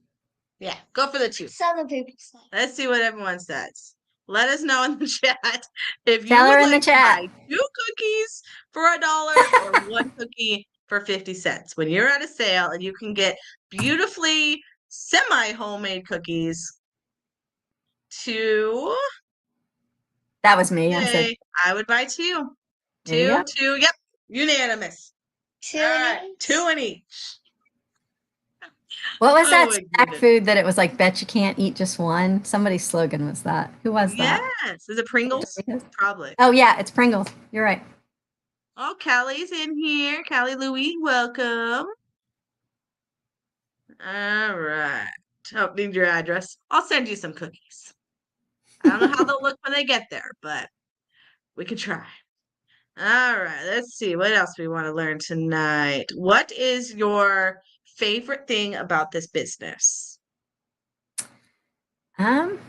Yeah, go for the 2. Some people say. Let's see what everyone says. Let us know in the chat if you Tell her would in the like to buy chat. 2 cookies for $1 or 1 cookie for 50 cents. When you're at a sale and you can get beautifully semi-homemade cookies to That was me. I said, say, I would buy 2. there you go. 2, yep, unanimous. 2 All right, in each. 2 in each. What was Oh that my snack goodness. food that it was like, bet you can't eat just one? Somebody's slogan was that. Who was that? Yes, is it Pringles? Doritos? Probably. Oh, yeah, it's Pringles. You're right. Oh, Callie's in here. Callie Louie, welcome. All right. Oh, need your address. I'll send you some cookies. I don't know how they'll look when they get there, but we can try. All right, let's see what else we want to learn tonight. What is your favorite thing about this business? Um,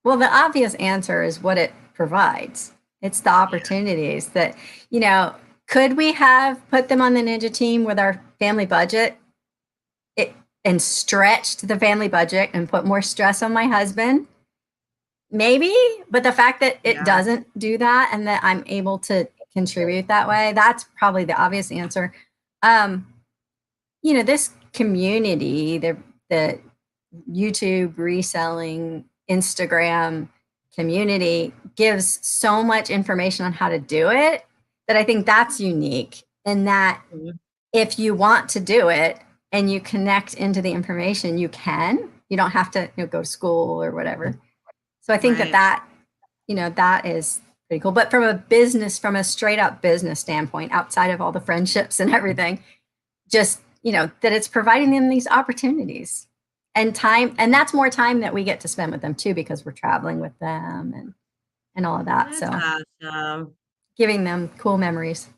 well, the obvious answer is what it provides. It's the Yeah. opportunities that, you know, could we have put them on the Ninja team with our family budget it, and stretched the family budget and put more stress on my husband? Maybe, but the fact that it Yeah. doesn't do that and that I'm able to contribute that way, that's probably the obvious answer. Um, you know, this community, the YouTube reselling, Instagram community gives so much information on how to do it that I think that's unique. And that Mhm. if you want to do it and you connect into the information, you can. You don't have to, go to school or whatever. So I think Right. that is pretty cool. But from a straight up business standpoint, outside of all the friendships and everything, just, that it's providing them these opportunities and time. And that's more time that we get to spend with them too, because we're traveling with them and all of that. That's So awesome. giving them cool memories.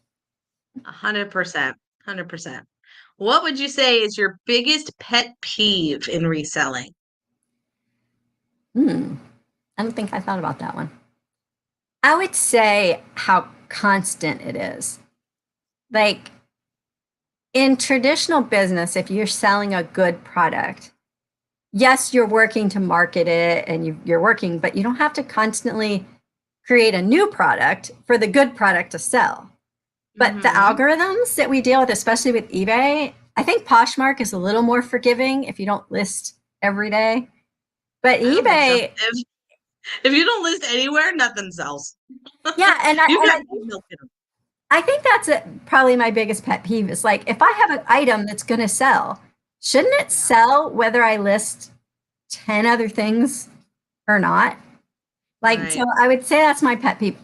100%. 100%. What would you say is your biggest pet peeve in reselling? I don't think I thought about that one. I would say how constant it is. Like in traditional business, if you're selling a good product, yes, you're working to market it and you're working, but you don't have to constantly create a new product for the good product to sell. But the Mm-hmm. algorithms that we deal with, especially with eBay, I think Poshmark is a little more forgiving if you don't list every day. But I don't think so. eBay, If you don't list anywhere, nothing sells. yeah, You got to keep milking them. I think that's probably my biggest pet peeve is like if I have an item that's going to sell, shouldn't it Yeah. sell whether I list 10 other things or not? Like, so Right. I would say that's my pet peeve.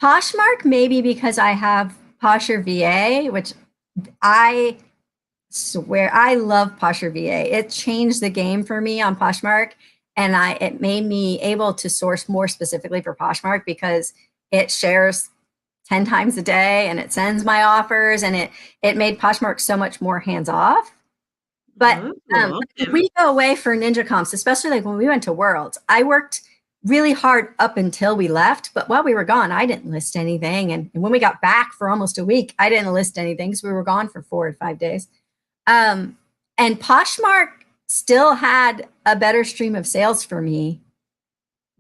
Poshmark, maybe because I have Posher VA, which I swear I love Posher VA. It changed the game for me on Poshmark, and it made me able to source more specifically for Poshmark because it shares 10 times a day and it sends my offers, and it made Poshmark so much more hands off. But Ooh, if okay. we go away for Ninja Comps, especially like when we went to Worlds, I worked really hard up until we left. But while we were gone, I didn't list anything. And when we got back for almost a week, I didn't list anything because we were gone for 4 or 5 days. Um, and Poshmark still had a better stream of sales for me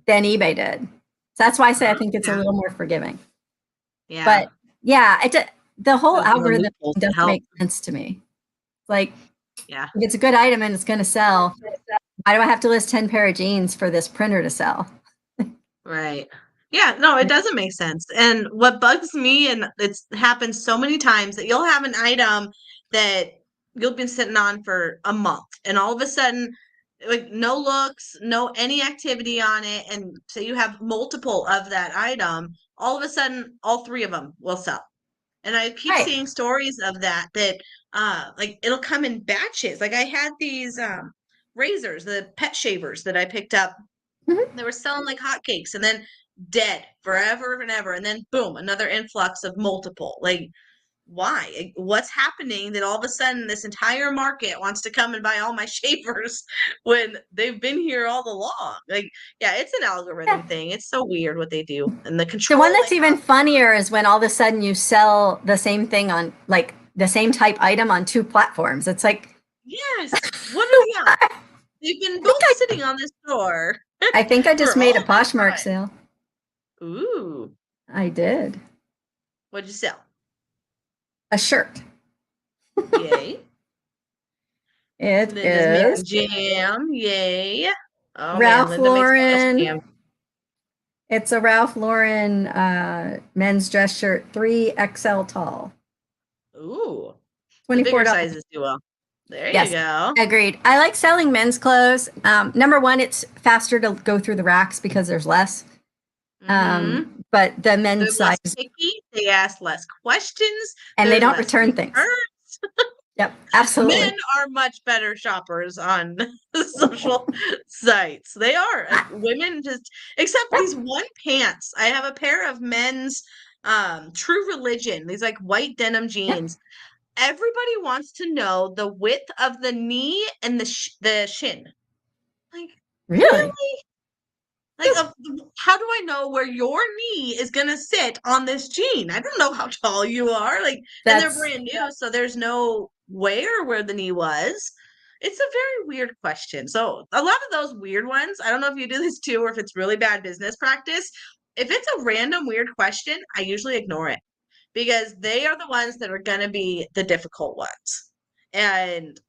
than eBay did. So that's why I say I think it's a Yeah. little more forgiving. Yeah. But yeah, the whole There's more algorithm loopholes to doesn't help. make sense to me. Like, Yeah. if it's a good item and it's going to sell, why do I have to list 10 pair of jeans for this printer to sell? Right. Yeah, no, it doesn't make sense. And what bugs me, and it's happened so many times that you'll have an item that you'll been sitting on for a month, and all of a sudden, like no looks, no any activity on it, and so you have multiple of that item, all of a sudden, all three of them will sell. And I keep Right. seeing stories of that like it'll come in batches. Like I had these razors, the pet shavers that I picked up, Mhm. they were selling like hotcakes and then dead forever and ever. And then boom, another influx of multiple. Like, why? What's happening that all of a sudden this entire market wants to come and buy all my shavers when they've been here all along? Like, yeah, it's an Yeah. algorithm thing. It's so weird what they do and the The one control that's they have. even funnier is when all of a sudden you sell the same thing on like the same type item on 2 platforms. It's like, Yes. What are yeah. They've been both sitting on this store I think I just for all made a this Poshmark time. sale. Ooh. I did. What'd you sell? A shirt. Yay. It Linda's is making jam. Yay. Oh man, Ralph Linda makes the best Lauren. jam. It's a Ralph Lauren men's dress shirt, 3XL tall, Ooh. The bigger $24. sizes do well. There you Yes, go. agreed. I like selling men's clothes. Number one, it's faster to go through the racks because there's less. Mm-hmm. But the They're men's less size, picky. They ask less questions. and they There's don't less return things. returns. Yep, Men absolutely. are much better shoppers on social sites. They are. Like women just, except these one pants. I have a pair of men's. True Religion, these like white denim Yep. jeans. Everybody wants to know the width of the knee and the shin. Like, Really? really? Like, how do I know where your knee is gonna sit on this jean? I don't know how tall you are. Like, and they're That's brand new, so there's no where the knee was. It's a very weird question. So a lot of those weird ones, I don't know if you do this too, or if it's really bad business practice. If it's a random weird question, I usually ignore it because they are the ones that are gonna be the difficult ones. And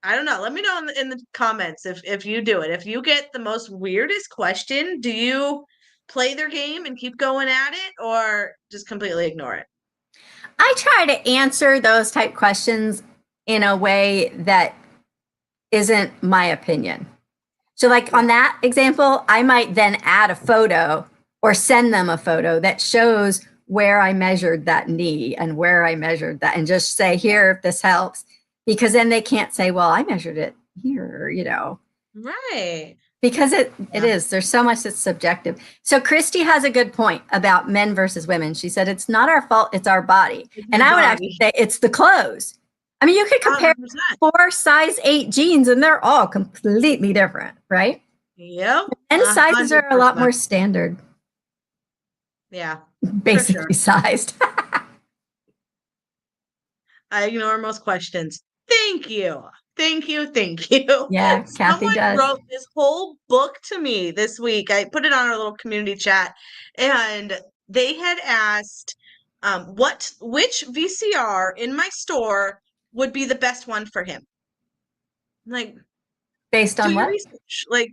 I don't know. Let me know in the comments if you do it. If you get the most weirdest question, do you play their game and keep going at it or just completely ignore it? I try to answer those type questions in a way that isn't my opinion. So like on that example, I might then add a photo or send them a photo that shows where I measured that knee and where I measured that and just say, here, if this helps, because then they can't say, well, I measured it here, Right. because it Yeah. is, there's so much that's subjective. So Christy has a good point about men versus women. She said, it's not our fault, it's our body. It's And your I would body. actually say it's the clothes. I mean, you could compare 100%. 4 size 8 jeans and they're all completely different, right? Yep. And sizes are a lot 100%. more standard, Yeah. basically sized. I ignore most questions. Thank you. Thank you. Thank you. Yeah, Kathy Someone does. wrote this whole book to me this week. I put it on our little community chat, and they had asked which VCR in my store would be the best one for him. Like, Based do on your what? research. Like,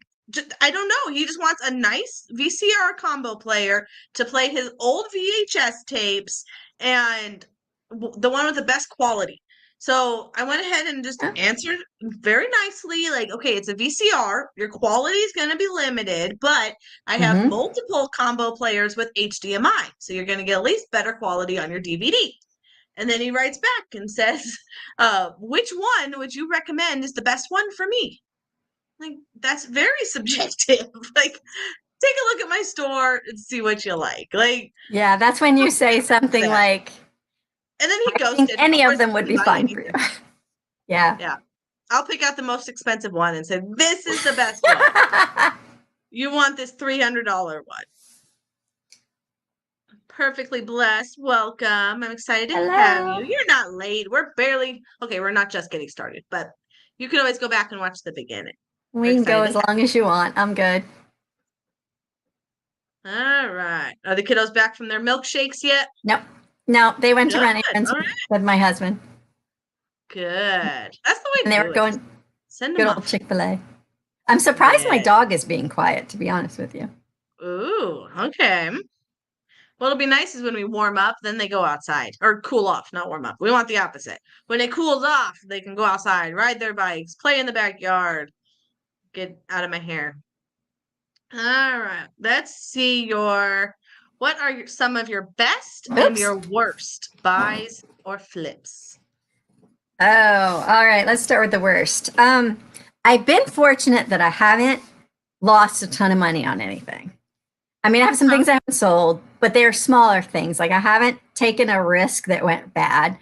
I don't know. He just wants a nice VCR combo player to play his old VHS tapes and the one with the best quality. So I went ahead and just Huh? answered very nicely, like, okay, it's a VCR. Your quality is going to be limited, but I have Mm-hmm. multiple combo players with HDMI. So you're going to get at least better quality on your DVD. And then he writes back and says, which one would you recommend is the best one for me? Like, that's very subjective. Like, take a look at my store and see what you like. Like, Yeah, that's when you say something that. like, And then he I think ghosted. any Of of course, them he would didn't be buy fine for you. anything. Yeah. Yeah. I'll pick out the most expensive one and say, this is the best one. You want this $300 one. Perfectly blessed. Welcome. I'm excited to have Hello. you. You're not late. We're not just getting started, but you can always go back and watch the beginning. We're We can go excited as to have long as you want. I'm good. you. All right. Are the kiddos back from their milkshakes yet? Nope. No, they went to Good. run errands All right. with my husband. Good. That's the way And to they do were it. going Send them good old off. Chick-fil-A. I'm surprised my Yeah. dog is being quiet, to be honest with you. Ooh, okay. What will be nice is when we warm up, then they go outside or cool off, not warm up. We want the opposite. When it cools off, they can go outside, ride their bikes, play in the backyard. Get out of my hair. All right. Let's see what are some of your best and Oops. your worst buys or flips? Oh, all right. Let's start with the worst. I've been fortunate that I haven't lost a ton of money on anything. I mean, I have some things I haven't sold, but they're smaller things. Like I haven't taken a risk that went bad.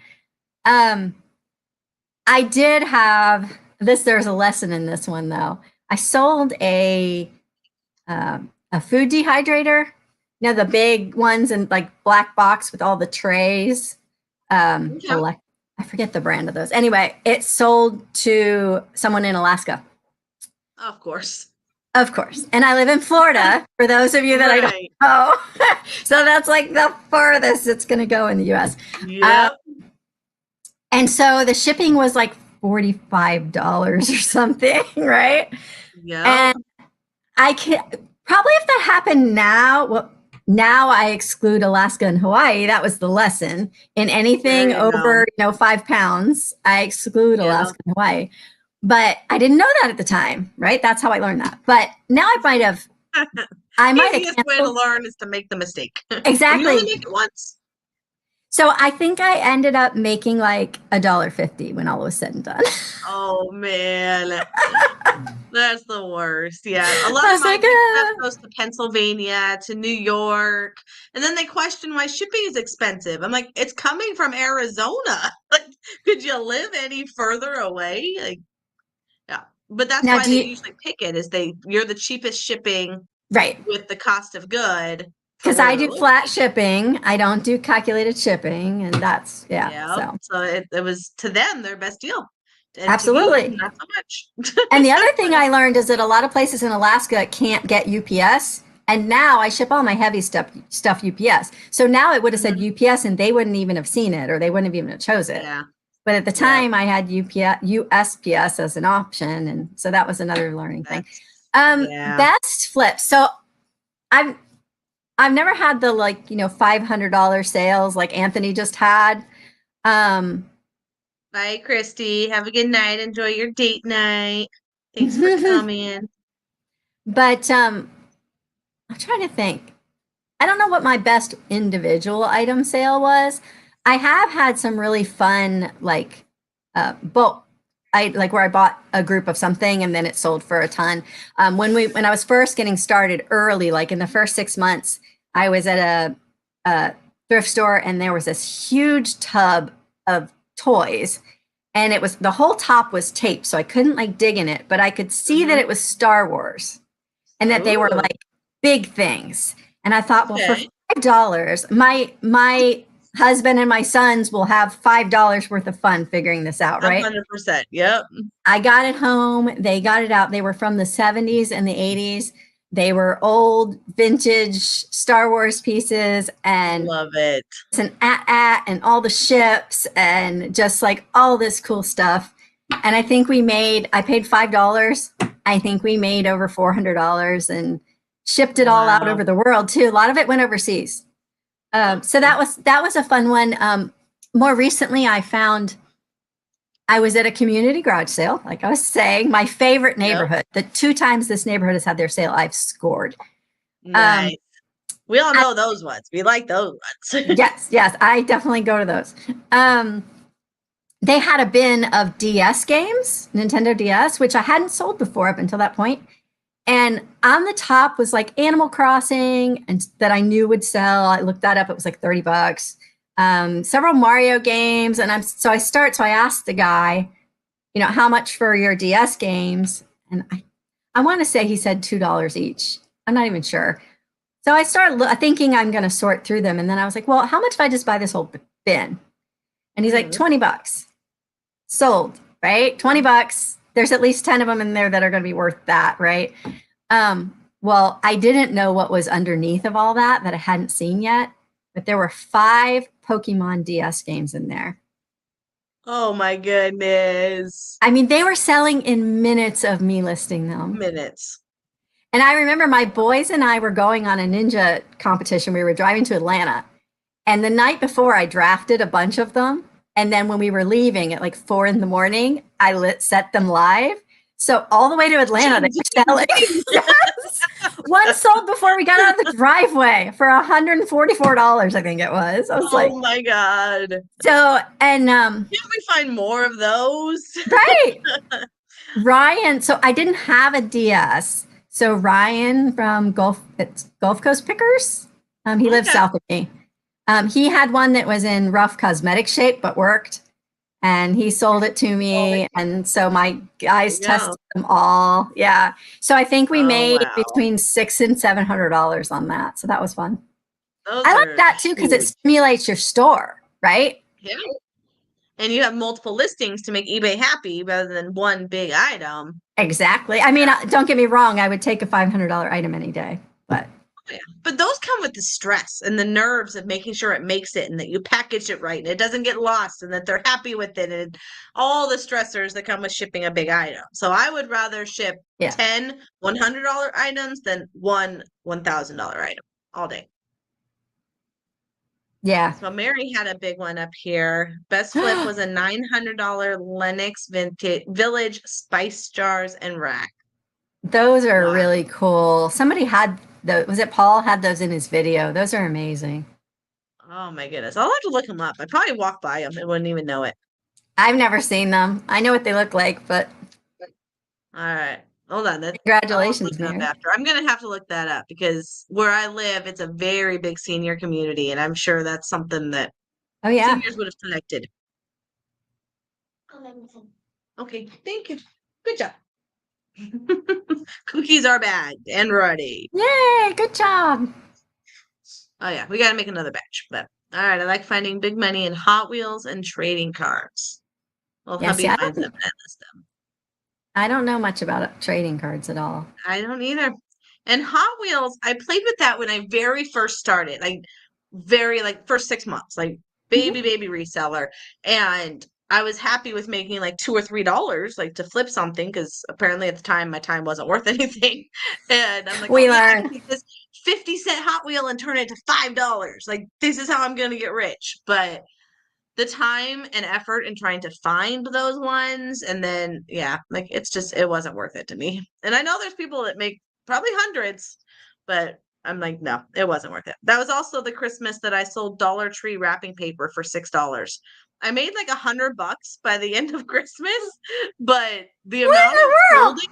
I did have this. There's a lesson in this one though. I sold a food dehydrator. You know, the big ones in like black box with all the trays. Okay. I forget the brand of those. Anyway, it sold to someone in Alaska. Of course. Of course. And I live in Florida, for those of you that I don't Right. know. So that's like the farthest it's going to go in the US. Yep. And so the shipping was like $45 or something, right? Yep. And I can probably if that happened now, well, now I exclude Alaska and Hawaii. That was the lesson. In anything There you go. over, 5 pounds, I exclude Yep. Alaska and Hawaii. But I didn't know that at the time, right? That's how I learned that. But now I might have Easiest way to learn is to make the mistake. And you exactly. only make it once. So I think I ended up making like $1.50 when all was said and done. Oh man, that's the worst. Yeah, a lot I of was my like, big stuff goes to Pennsylvania, to New York, and then they question why shipping is expensive. I'm like, it's coming from Arizona. Like, could you live any further away? Like, yeah, but that's now why do they you, usually pick it, is you're the cheapest shipping right. with the cost of good for Because where I they're do flat located. shipping. I don't do calculated shipping. And that's, yeah. Yeah, So so it was to them their best deal, and to you, absolutely. not so much. And the other thing I learned is that a lot of places in Alaska can't get UPS. And now I ship all my heavy stuff UPS. So now it would have said Mhm. UPS and they wouldn't even have seen it or they wouldn't have even have chose it. Yeah, But at the yeah, time I had USPS as an option. And so that was another learning thing. that's yeah. Best flip. So I've I've never had the like, $500 sales like Anthony just had. Um, Bye, Christy. Have a good night. Enjoy your date night. Thanks for coming. but I'm trying to think. I don't know what my best individual item sale was. I have had some really fun like bulk. I like where I bought a group of something and then it sold for a ton. When I was first getting started early, like in the first 6 months, I was at a thrift store and there was this huge tub of toys, and it was the whole top was taped, so I couldn't like dig in it, but I could see that Mm-hmm. it was Star Wars and that they were Ooh, like big things. And I thought, well, for okay. $5, my husband and my sons will have $5 worth of fun figuring this out, right? 100%. Yep. I got it home. They got it out. They were from the 70s and the 80s. They were old vintage Star Wars pieces, and Love it. it's an at and all the ships and just like all this cool stuff. And I paid $5. I think we made over $400 and shipped it all out Wow. over the world too. A lot of it went overseas. So Okay. that was a fun one. More recently, I was at a community garage sale, like I was saying, my favorite Yep. neighborhood. The 2 times this neighborhood has had their sale, I've scored. Um, Nice. We all know those ones. We like those ones. yes, I definitely go to those. They had a bin of DS games, Nintendo DS, which I hadn't sold before up until that point. And on the top was like Animal Crossing, and that I knew would sell. I looked that up; it was like $30. Several Mario games, and so I asked the guy, how much for your DS games? And I want to say he said $2 each. I'm not even sure. So I started thinking I'm going to sort through them, and then I was like, well, how much if I just buy this whole bin? And he's like, Mhm. $20. Sold, right? $20. There's at least 10 of them in there that are going to be worth that, right? Well, I didn't know what was underneath of all that I hadn't seen yet, but there were 5 Pokemon DS games in there. Oh my goodness. I mean, they were selling in minutes of me listing them. Minutes. And I remember my boys and I were going on a ninja competition. We were driving to Atlanta. And the night before, I drafted a bunch of them. And then when we were leaving at like 4 in the morning, set them live. So all the way to Atlanta, they were selling. Yes. One sold before we got out of the driveway for $144, I think it was. I was like, Oh my God. so, and Can't we find more of those? right. Ryan, so I didn't have a DS. So Ryan from Gulf Coast Pickers, he lives Okay. south of me. He had one that was in rough cosmetic shape but worked, and he sold it to me. And so my guys There you go. tested them all. Yeah. So I think we Oh made wow. between $600 and $700 on that. So that was fun. I Those like are that too because it huge. stimulates your store, right? Yeah. And you have multiple listings to make eBay happy rather than one big item. Exactly. I mean, don't get me wrong. I would take a $500 item any day, but Yeah. But those come with the stress and the nerves of making sure it makes it and that you package it right and it doesn't get lost and that they're happy with it and all the stressors that come with shipping a big item. So I would rather ship yeah, 10 $100 items than one $1,000 item all day. yeah. So Mary had a big one up here. Best flip was a $900 Lennox Vintage Village spice jars and rack. Those are Wow. really cool. Somebody had was it Paul had those in his video? Those are amazing. Oh my goodness. I'll have to look them up. I probably walked by them and wouldn't even know it. I've never seen them. I know what they look like, but All right. Hold on. I'll congratulations, look it up Mary. after. I'm gonna have to look that up because where I live, it's a very big senior community, and I'm sure that's something that Oh yeah. seniors would have selected. Okay, thank you. Good job. Cookies are bagged and ready. Yay, good job. Oh yeah, we gotta make another batch. But all right, I like finding big money in Hot Wheels and trading cards. Well, Yeah, hubby see, finds them and I list them. I don't know much about trading cards at all. I don't either. And Hot Wheels, I played with that when I very first started, like first 6 months, like Mhm. baby reseller. And I was happy with making like $2 or $3, like to flip something, because apparently at the time my time wasn't worth anything. And I'm like, oh We yeah, I can learned. take this 50-cent Hot Wheel and turn it to $5. Like this is how I'm gonna get rich. But the time and effort in trying to find those ones, and then yeah, like it wasn't worth it to me. And I know there's people that make probably hundreds, but I'm like, no, it wasn't worth it. That was also the Christmas that I sold Dollar Tree wrapping paper for $6. I made like $100 by the end of Christmas, but the What in amount of the world? folding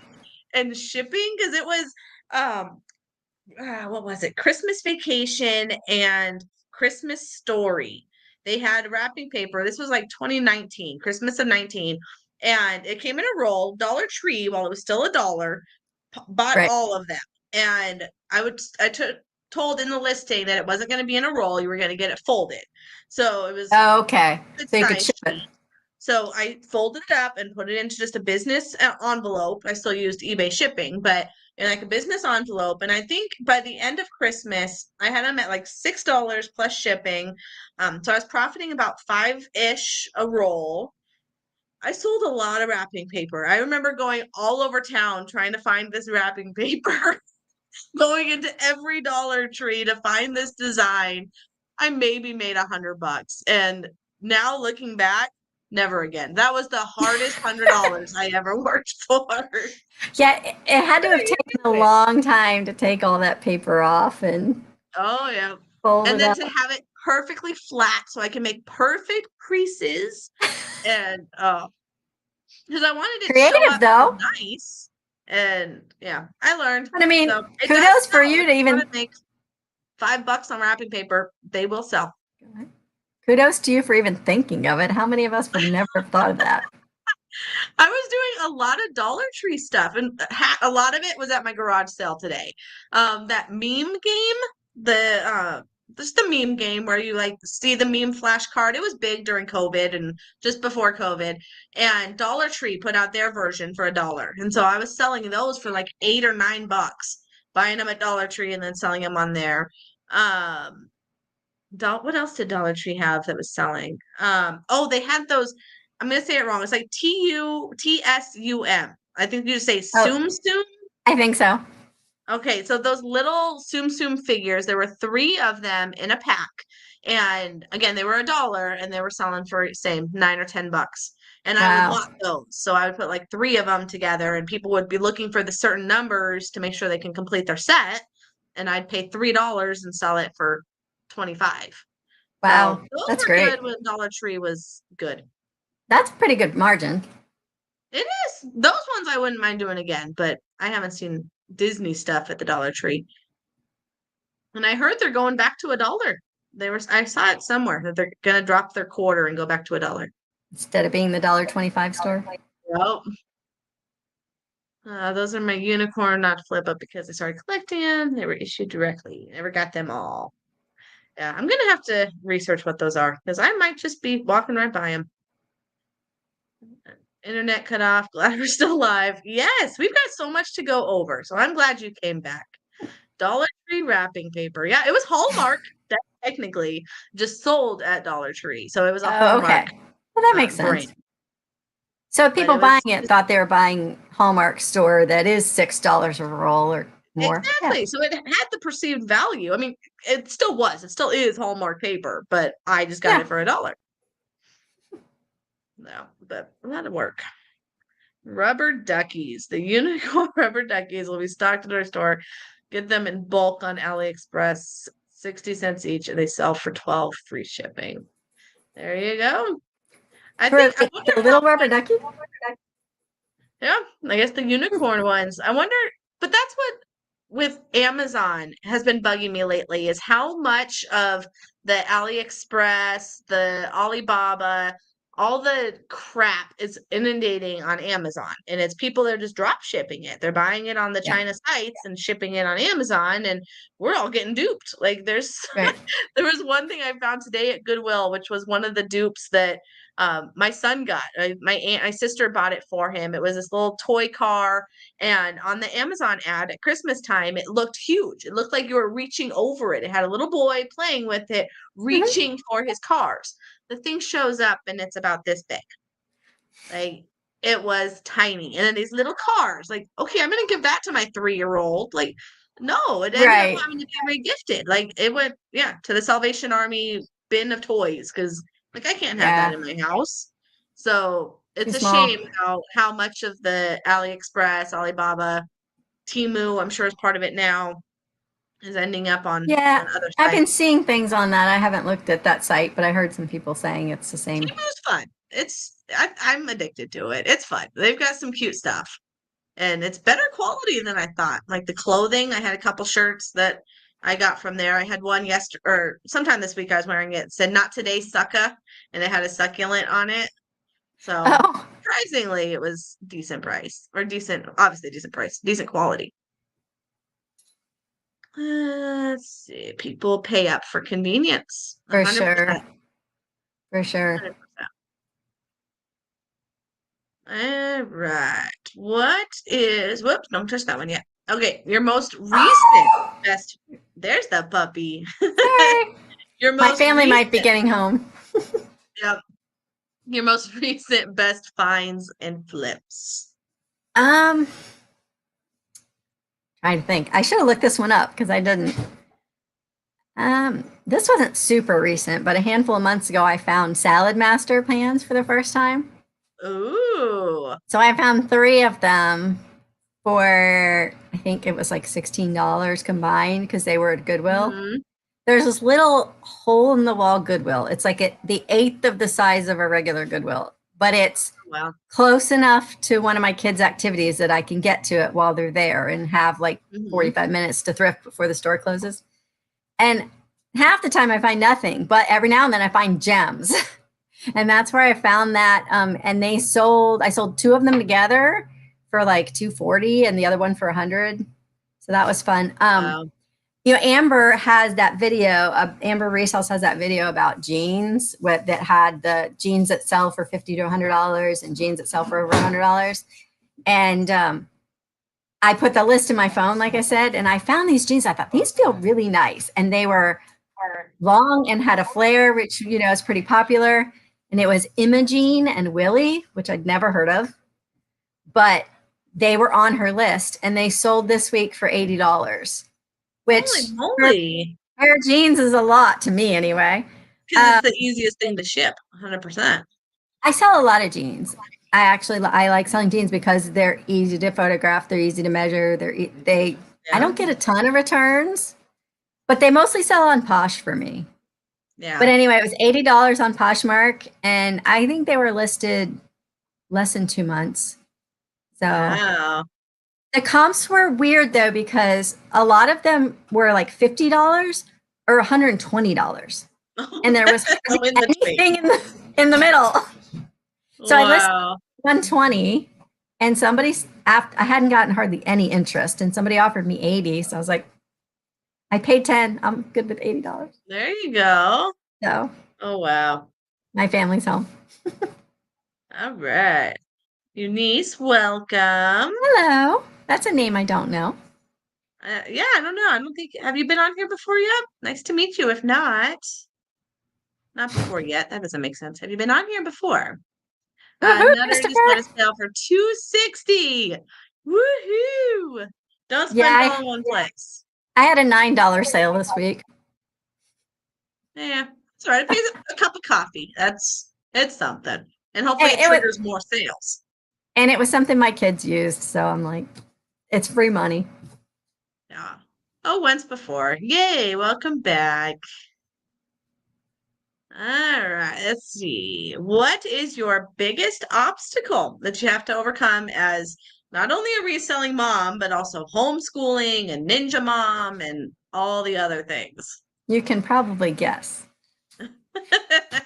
and shipping, because it was what was it? Christmas Vacation and Christmas Story. They had wrapping paper. This was like 2019, Christmas of 19, and it came in a roll. Dollar Tree, while it was still $1, bought Right. all of them. And I took told in the listing that it wasn't going to be in a roll. You were going to get it folded. So it was Oh, okay. good So you could size ship it. sheet. So I folded it up and put it into just a business envelope. I still used eBay shipping, but in like a business envelope. And I think by the end of Christmas, I had them at like $6 plus shipping. So I was profiting about five-ish a roll. I sold a lot of wrapping paper. I remember going all over town trying to find this wrapping paper, going into every Dollar Tree to find this design. I maybe made $100. And now looking back, never again. That was the hardest $100 I ever worked for. Yeah, it had to have taken a long time to take all that paper off and Oh yeah. fold And it then up. to have it perfectly flat so I can make perfect creases, and because I wanted it to show Creative up though. nice. And yeah, I learned. But I mean, So it does kudos for sell. you If to you want even to make $5 on wrapping paper, they will sell. kudos to you for even thinking of it. How many of us would never have thought of that? I was doing a lot of Dollar Tree stuff, and a lot of it was at my garage sale today. That meme game, just the meme game where you like see the meme flashcard. It was big during COVID and just before COVID, and Dollar Tree put out their version for $1, and so I was selling those for like $8 or $9, buying them at Dollar Tree and then selling them on there. Um, what else did Dollar Tree have that was selling? Oh, they had those. I'm gonna say it wrong. It's like TUTSUM. I think you just say Oh, Sum Sum. I think so. Okay, so those little Tsum Tsum figures, there were three of them in a pack. And again, they were $1 and they were selling for same $9 or $10. And I would Wow. lot those. So I would put like three of them together and people would be looking for the certain numbers to make sure they can complete their set. And I'd pay $3 and sell it for 25. Wow. So those That's were great. good when Dollar Tree was good. That's a pretty good margin. It is. Those ones I wouldn't mind doing again, but I haven't seen Disney stuff at the Dollar Tree. And I heard they're going back to $1. I saw it somewhere that they're gonna drop their quarter and go back to $1. Instead of being the $1.25 store. Yep. Those are my unicorn, not flip up because I started collecting them. They were issued directly. Never got them all. Yeah, I'm gonna have to research what those are because I might just be walking right by them. Internet cut off. Glad we're still alive. Yes, we've got so much to go over. So I'm glad you came back. Dollar Tree wrapping paper. Yeah, it was Hallmark. That technically just sold at Dollar Tree. So it was a Oh, okay. Hallmark Well, that makes brand. sense. So But people it buying was it thought they were buying Hallmark store that is $6 a roll or more. exactly. So it had the perceived value. I mean, it still was. It still is Hallmark paper, but I just got Yeah. it for $1. No, but that'll work. Rubber duckies. The unicorn rubber duckies will be stocked at our store. Get them in bulk on AliExpress. 60 cents each, and they sell for 12, free shipping. There you go. I For wonder the how little rubber ducky? Yeah, I guess the unicorn ones. I wonder, but that's what with Amazon has been bugging me lately is how much of the AliExpress, the Alibaba, all the crap is inundating on Amazon. And it's people that are just drop shipping it. They're buying it on the Yeah. China sites and shipping it on Amazon, and we're all getting duped. Like there's Right. there was one thing I found today at Goodwill, which was one of the dupes that my son got. My sister bought it for him. It was this little toy car, and on the Amazon ad at Christmas time, it looked huge. It looked like you were reaching over it. It had a little boy playing with it, Mhm. reaching for his cars. The thing shows up and it's about this big. Like it was tiny. And then these little cars, like, okay, I'm gonna give that to my 3-year-old. Like, no, it ended up Right. having to be regifted. Like it went, yeah, to the Salvation Army bin of toys because like I can't have that Yeah. in my house. So Too it's a small. shame how much of the AliExpress, Alibaba, Temu, I'm sure is part of it now, is ending up on Yeah. other I've been sites. seeing things on that. I haven't looked at that site, but I heard some people saying it's the same. Temu's fun. I'm addicted to it. It's fun. They've got some cute stuff. And it's better quality than I thought. Like the clothing, I had a couple shirts that I got from there. I had one yesterday or sometime this week I was wearing it. It said not today sucka, and it had a succulent on it. So Oh, surprisingly it was decent price. Or decent, obviously decent price, decent quality. Let's see. People pay up for convenience. for 100%. sure. For sure. 100%. All right. What is, whoops, don't touch that one yet. Okay, your most recent best, there's the puppy. Sorry. Your My most family might be recent, getting home. yep, your most recent best finds and flips. Um, Trying to think. I should have looked this one up because I didn't. This wasn't super recent, but a handful of months ago, I found Salad Master pans for the first time. Ooh. So I found 3 of them for, I think it was like $16 combined because they were at Goodwill. Hmm. There's this little hole in the wall Goodwill. It's like the eighth of the size of a regular Goodwill, but it's Well, close enough to one of my kids' activities that I can get to it while they're there and have like hmm 45 minutes to thrift before the store closes. And half the time I find nothing, but every now and then I find gems. And that's where I found that. And I sold 2 of them together for like 240 and the other one for 100. So that was fun. wow. Amber has that video. Amber Resells has that video about jeans that had the jeans that sell for $50 to $100 and jeans that sell for over $100. And I put the list in my phone, like I said, and I found these jeans. I thought these feel really nice, and they were long and had a flare, which is pretty popular. And it was Imogene and Willie, which I'd never heard of, but they were on her list, and they sold this week for $80. Which Holy moly. pair of jeans is a lot to me anyway. Because it's the easiest thing to ship, 100%. I sell a lot of jeans. I like selling jeans because they're easy to photograph, they're easy to measure, I Yeah. don't get a ton of returns, but they mostly sell on Posh for me. Yeah. But anyway, it was $80 on Poshmark, and I think they were listed less than 2 months. So Wow. the comps were weird though, because a lot of them were like $50 or $120. And there was Oh, in between. anything in the middle. So I listed Wow. 120, and I hadn't gotten hardly any interest, and somebody offered me 80. So I was like, I paid 10. I'm good with $80. There you go. So Oh, wow. my family's home. All right. Eunice, welcome. Hello. That's a name I don't know. Yeah, I don't know. I don't think, have you been on here before yet? Nice to meet you. If not before yet. That doesn't make sense. Have you been on here before? Woohoo, Another just went Christopher. to sale for $260. Woohoo! Don't spend Yeah, it all in one place. I had a $9 sale this week. Yeah, it's all right. It pays a cup of coffee. It's something. And hopefully it It was, triggers more sales. and it was something my kids used. So I'm like, it's free money. Yeah. Oh, once before. Yay, welcome back. All right, let's see. What is your biggest obstacle that you have to overcome as not only a reselling mom, but also homeschooling and ninja mom and all the other things? You can probably guess.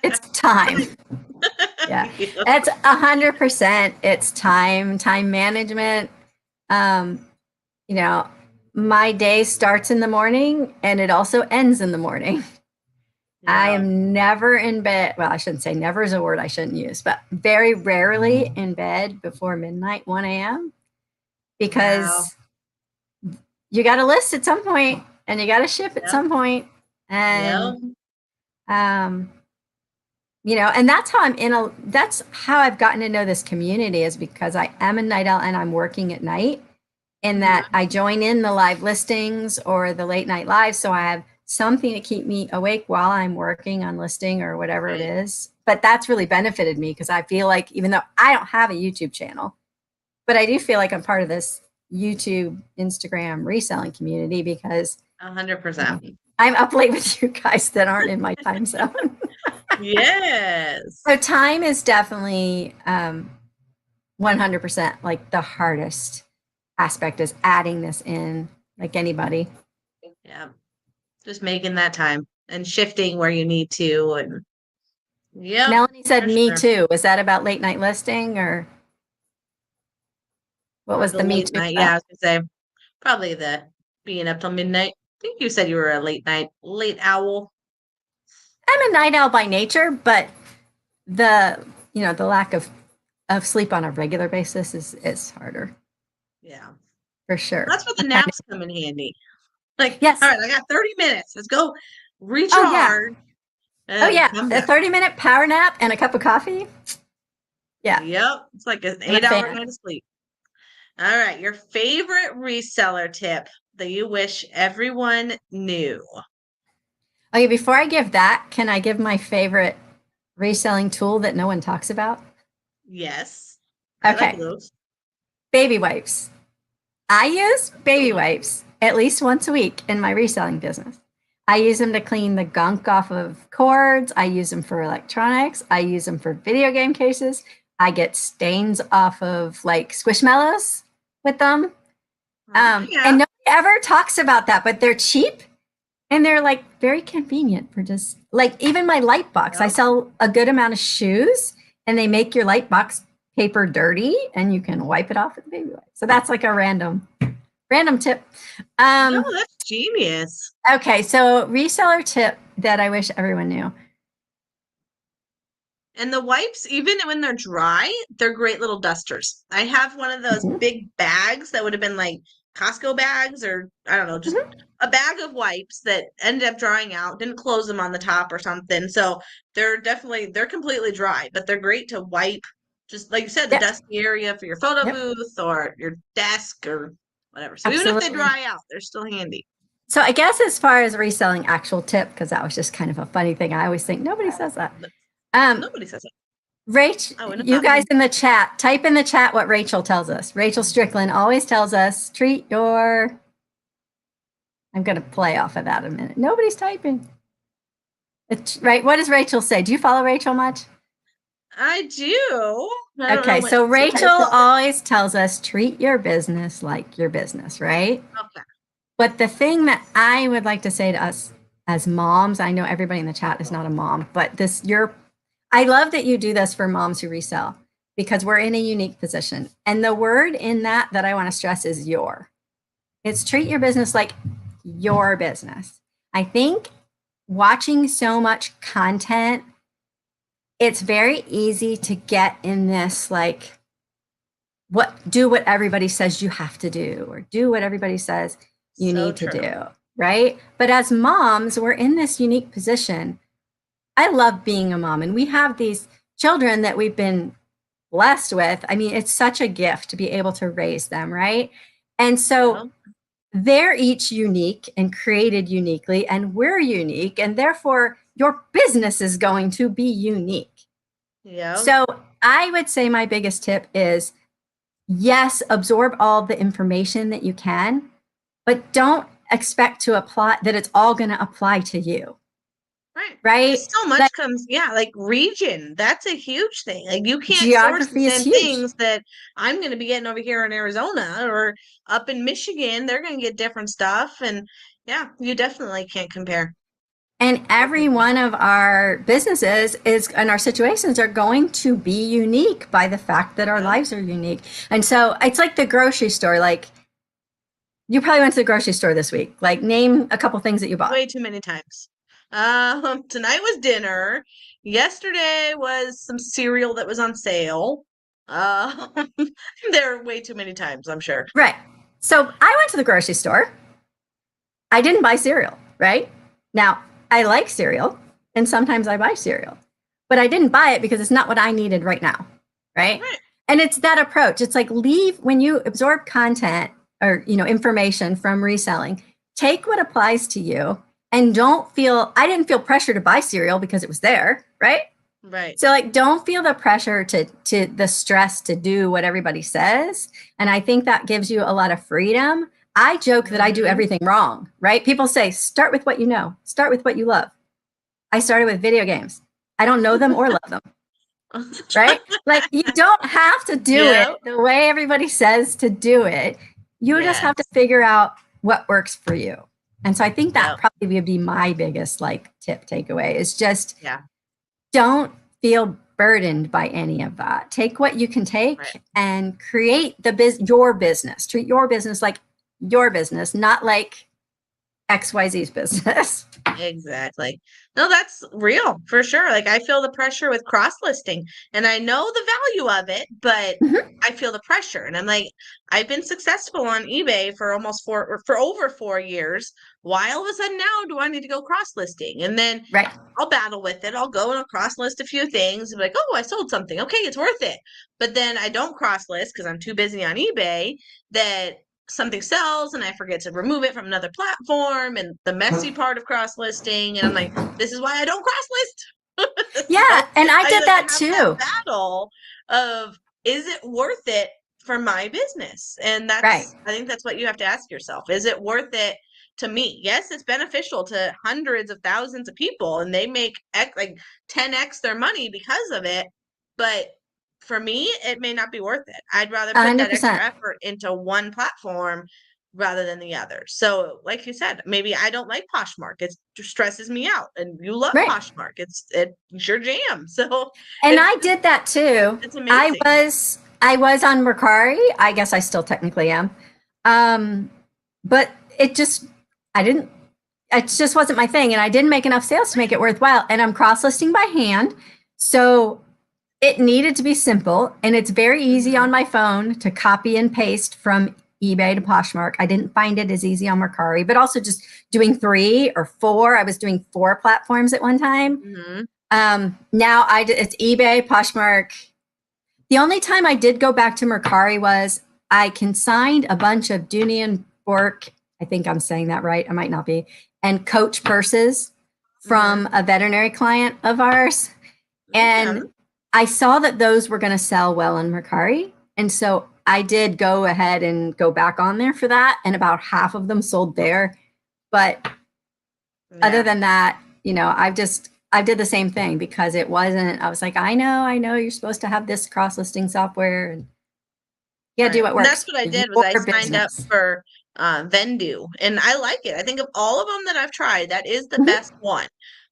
It's time. Yeah, Yep. it's 100%. It's time management. You know, my day starts in the morning and it also ends in the morning. I Yeah. am never in bed. Well, I shouldn't say never is a word I shouldn't use, but very rarely in bed before midnight, 1 a.m. Wow. because you got to list at some point and you got to ship at Yep. some point. Yep. And, and that's how I've gotten to know this community is because I am a night owl and I'm working at night in that I join in the live listings or the late night live. So I have something to keep me awake while I'm working on listing or whatever it Right. is. But that's really benefited me because I feel like even though I don't have a YouTube channel, but I do feel like I'm part of this YouTube, Instagram reselling community because 100%. I'm up late with you guys that aren't in my time zone. Yes. So time is definitely 100% like the hardest aspect is adding this in like anybody. Yeah. Just making that time and shifting where you need to. And yep, Melanie said for me sure. too. Was that about late night listing or what was The the me late too night. about? Yeah, I was gonna say probably the being up till midnight. I think you said you were a late owl. I'm a night owl by nature, but the lack of sleep on a regular basis is harder Yeah. for sure. That's where the naps come in handy. Like, all Yes. right, I got 30 minutes. Let's go Oh yeah. recharge Oh and yeah. come A back. 30-minute power nap and a cup of coffee. Yeah. Yep. It's like an I'm a 8 hour fan. night of sleep. All right. Your favorite reseller tip that you wish everyone knew. Okay, before I give that, can I give my favorite reselling tool that no one talks about? Yes. I like Okay. those. Baby wipes. I use baby wipes at least once a week in my reselling business. I use them to clean the gunk off of cords. I use them for electronics. I use them for video game cases. I get stains off of like squishmallows with them. Yeah. And nobody ever talks about that, but they're cheap and they're like very convenient for just like even my light box. I Yep. sell a good amount of shoes and they make your light box paper dirty and you can wipe it off with a baby wipe. So that's like a random tip. No, that's genius. Okay, so reseller tip that I wish everyone knew. And the wipes, even when they're dry, they're great little dusters. I have one of those Mhm. big bags that would have been like Costco bags or I don't know, just a bag of wipes that ended up drying out, didn't close them on the top or something. So they're completely dry, but they're great to wipe just like you said, the Yep, dusty area for your photo yep, booth or your desk or whatever. So even if they absolutely. dry out, they're still handy. So I guess as far as reselling actual tip, because that was just kind of a funny thing. I always think nobody says that. Nobody says it. Rach, Oh, and it's you not guys me. in the chat, type in the chat what Rachel tells us. Rachel Strickland always tells us, treat your. I'm going to play off of that a minute. Nobody's typing. It's, right. What does Rachel say? Do you follow Rachel much? I do. I don't know Okay, what so she Rachel always tells us treat your business like your business, right? Okay. But the thing that I would like to say to us as moms, I know everybody in the chat is not a mom, but I love that you do this for moms who resell because we're in a unique position. And the word in that I want to stress is your. It's treat your business like your business. I think watching so much content, it's very easy to get in this like do what everybody says you have to do or do what everybody says you So need to true. do, right? But as moms, we're in this unique position. I love being a mom and we have these children that we've been blessed with. I mean, it's such a gift to be able to raise them, right? And so they're each unique and created uniquely and we're unique and therefore your business is going to be unique. Yeah. So I would say my biggest tip is yes, absorb all the information that you can, but don't expect to apply that it's all going to apply to you. Right. So much comes, like region. That's a huge thing. Like you can't source the Geography is same huge. things that I'm going to be getting over here in Arizona or up in Michigan. They're going to get different stuff. And yeah, you definitely can't compare. And every one of our businesses and our situations are going to be unique by the fact that our lives are unique. And so it's like the grocery store. Like you probably went to the grocery store this week. Like name a couple things that you bought. Way too many times. Tonight was dinner. Yesterday was some cereal that was on sale. There are way too many times, I'm sure. Right. So I went to the grocery store. I didn't buy cereal, right? Now, I like cereal, and sometimes I buy cereal, but I didn't buy it because it's not what I needed right now, right? And it's that approach. It's like when you absorb content or, information from reselling, take what applies to you and I didn't feel pressure to buy cereal because it was there, right? Right. So like, don't feel the pressure to the stress to do what everybody says. And I think that gives you a lot of freedom. I joke that I do everything wrong, right? People say, start with what you know, start with what you love. I started with video games. I don't know them or love them, right? Like you don't have to do it the way everybody says to do it. You just have to figure out what works for you. And so I think that probably would be my biggest tip takeaway is just don't feel burdened by any of that. Take what you can take and create your business. Treat your business like your business, not like XYZ's business. Exactly. No, that's real for sure. Like I feel the pressure with cross listing and I know the value of it, but I feel the pressure. And I'm like, I've been successful on eBay for over 4 years. Why all of a sudden now do I need to go cross listing? And then I'll battle with it. I'll go and I'll cross list a few things and be like, oh, I sold something. Okay, it's worth it. But then I don't cross list because I'm too busy on eBay that something sells and I forget to remove it from another platform and the messy part of cross listing. And I'm like, this is why I don't cross list. Yeah. And I did that too. That battle of, is it worth it for my business? And that's, I think that's what you have to ask yourself. Is it worth it to me? Yes, it's beneficial to hundreds of thousands of people and they make 10x their money because of it. But for me, it may not be worth it. I'd rather put 100%. That extra effort into one platform rather than the other. So like you said, maybe I don't like Poshmark. It stresses me out and you love Poshmark. It's your jam. So and I did that too. It's amazing. I was on Mercari. I guess I still technically am. But it just wasn't my thing. And I didn't make enough sales to make it worthwhile. And I'm cross-listing by hand. So it needed to be simple, and it's very easy on my phone to copy and paste from eBay to Poshmark. I didn't find it as easy on Mercari, but also just doing 3 or 4. I was doing 4 platforms at one time. Now it's eBay, Poshmark. The only time I did go back to Mercari was I consigned a bunch of Dooney and Bourke, I think I'm saying that right, I might not be, and Coach purses from a veterinary client of ours. And I saw that those were going to sell well in Mercari. And so I did go ahead and go back on there for that. And about half of them sold there. But other than that, I did the same thing because I was like, I know you're supposed to have this cross-listing software and you gotta do what works. And that's what I did was I signed up for Vendu and I like it. I think of all of them that I've tried, that is the best one,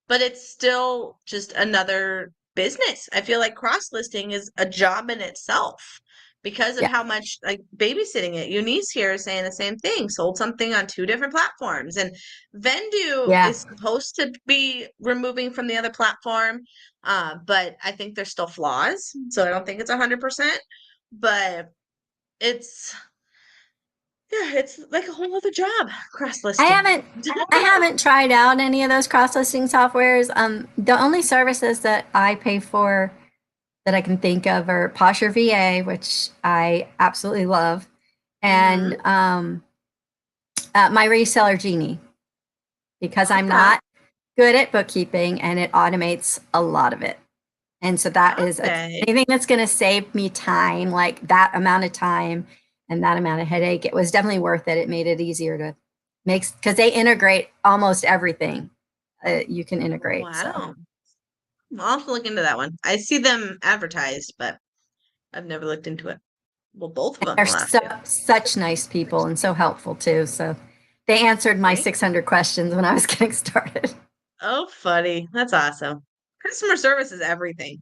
but it's still just another business. I feel like cross-listing is a job in itself because of how much babysitting it. Eunice here is saying the same thing, sold something on 2 different platforms. And Vendu is supposed to be removing from the other platform, but I think there's still flaws. So I don't think it's 100%, but it's like a whole other job, cross-listing. I haven't tried out any of those cross-listing softwares. The only services that I pay for that I can think of are Posher VA, which I absolutely love, and my reseller Genie, because I'm not good at bookkeeping and it automates a lot of it. And so that is anything that's going to save me time, like that amount of time and that amount of headache. It was definitely worth it. It made it easier to because they integrate almost everything you can integrate. Wow. So. I'll have to look into that one. I see them advertised, but I've never looked into it. Well, both of them. They're such nice people and so helpful too. So they answered my 600 questions when I was getting started. Oh, funny. That's awesome. Customer service is everything.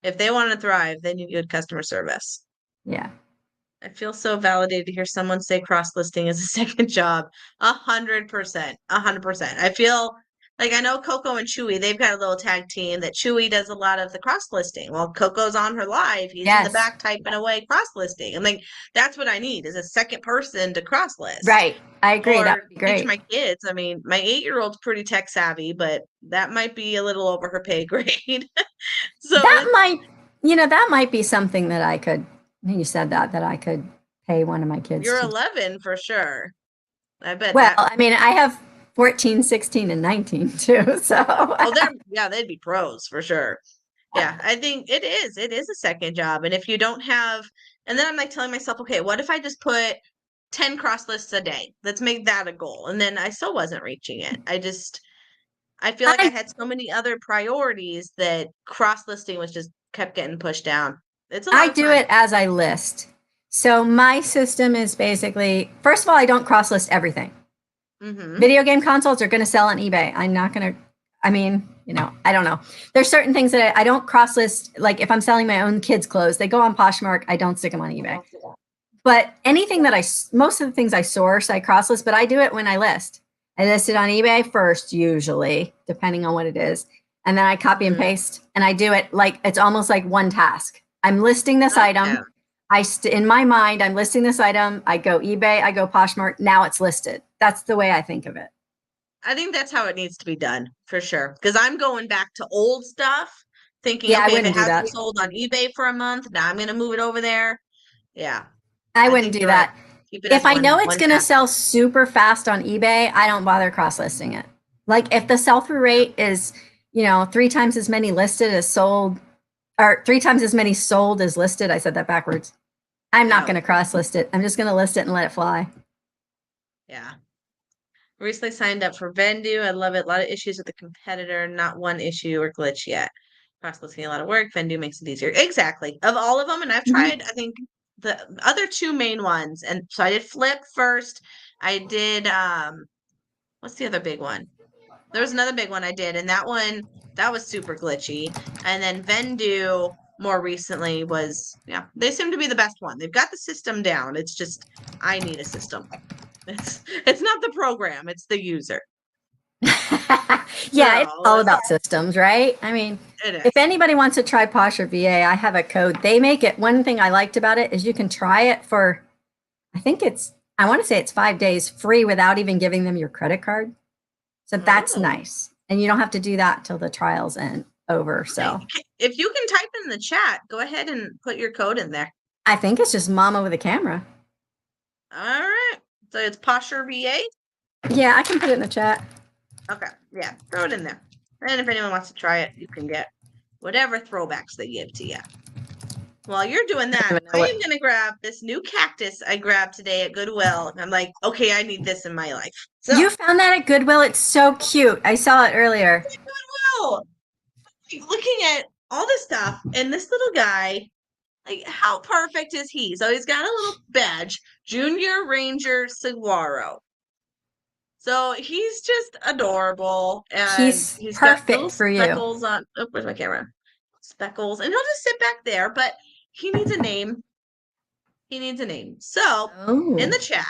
If they want to thrive, they need good customer service. Yeah. I feel so validated to hear someone say cross-listing is a second job. 100%. 100%. I feel like I know Coco and Chewy, they've got a little tag team that Chewy does a lot of the cross-listing. While Coco's on her live, he's in the back typing away cross-listing. I'm like, that's what I need is a second person to cross-list. Right. I agree. Or that would be great. teach my kids. I mean, my 8-year-old's pretty tech savvy, but that might be a little over her pay grade. So that might be something that I could, you said that I could pay one of my kids. You're 11 for sure. I bet. Well, I mean, I have 14, 16, and 19 too. So. They'd be pros for sure. Yeah, I think it is. It is a second job. And if you don't have, and then I'm like telling myself, okay, what if I just put 10 cross lists a day? Let's make that a goal. And then I still wasn't reaching it. I feel like I had so many other priorities that cross listing was just kept getting pushed down. I do it as I list. So my system is basically, first of all, I don't cross list everything. Mm-hmm. Video game consoles are going to sell on eBay. I'm not going to, I don't know. There's certain things that I don't cross list. Like if I'm selling my own kids' clothes, they go on Poshmark. I don't stick them on eBay. But anything that most of the things I source, I cross list, but I do it when I list. I list it on eBay first, usually, depending on what it is. And then I copy and paste, and I do it like, it's almost like one task. I'm listing this item. In my mind, I'm listing this item. I go eBay, I go Poshmark. Now it's listed. That's the way I think of it. I think that's how it needs to be done for sure. Because I'm going back to old stuff, thinking, okay, if it hasn't sold on eBay for a month, now I'm going to move it over there. Yeah. I wouldn't do that. If I know it's going to sell super fast on eBay, I don't bother cross-listing it. Like if the sell-through rate is, 3 times as many listed as sold, or 3 times as many sold as listed. I said that backwards. I'm not going to cross-list it. I'm just going to list it and let it fly. Yeah. Recently signed up for Vendu. I love it. A lot of issues with the competitor. Not one issue or glitch yet. Cross-listing a lot of work. Vendu makes it easier. Exactly. Of all of them, and I've tried, I think, the other 2 main ones. And so I did Flip first. I did, what's the other big one? There was another big one I did, and that was super glitchy. And then Vendu more recently was, they seem to be the best one. They've got the system down. It's just, I need a system. It's not the program, it's the user. It's all about systems, right? I mean, if anybody wants to try Posh or VA, I have a code. They make it. One thing I liked about it is you can try it for, I want to say it's 5 days free without even giving them your credit card. So that's nice. And you don't have to do that till the trial's over. So if you can type in the chat, go ahead and put your code in there. I think it's just Mama with a Camera. All right. So it's Posh or VA? Yeah, I can put it in the chat. Okay. Yeah, throw it in there. And if anyone wants to try it, you can get whatever throwbacks they give to you. While you're doing that, I am going to grab this new cactus I grabbed today at Goodwill. And I'm like, okay, I need this in my life. So, you found that at Goodwill? It's so cute. I saw it earlier. Goodwill. Looking at all this stuff, and this little guy, like, how perfect is he? So he's got a little badge, Junior Ranger Saguaro. So he's just adorable, and he's perfect for you. Speckles on. Oh, where's my camera? Speckles, and he'll just sit back there. But he needs a name. So in the chat,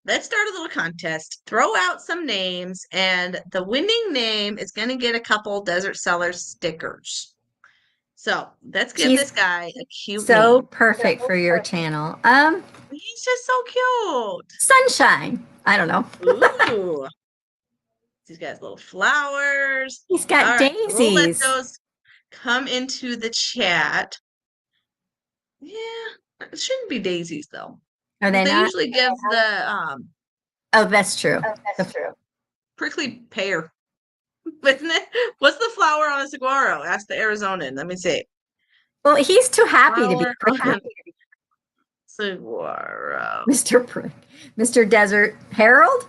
let's start a little contest. Throw out some names, and the winning name is going to get a couple Desert Sellers stickers. So let's give this guy a cute name. Perfect for your channel. He's just so cute. Sunshine. I don't know. Ooh. He's got his little flowers. He's got daisies. We'll let those come into the chat. Yeah, it shouldn't be daisies though. Are they not? Usually give the Oh, that's true. prickly pear. Isn't it? What's the flower on a saguaro? Ask the Arizonan. Let me see. Well, he's too happy to be prickly. Saguaro. Mr. Desert Harold?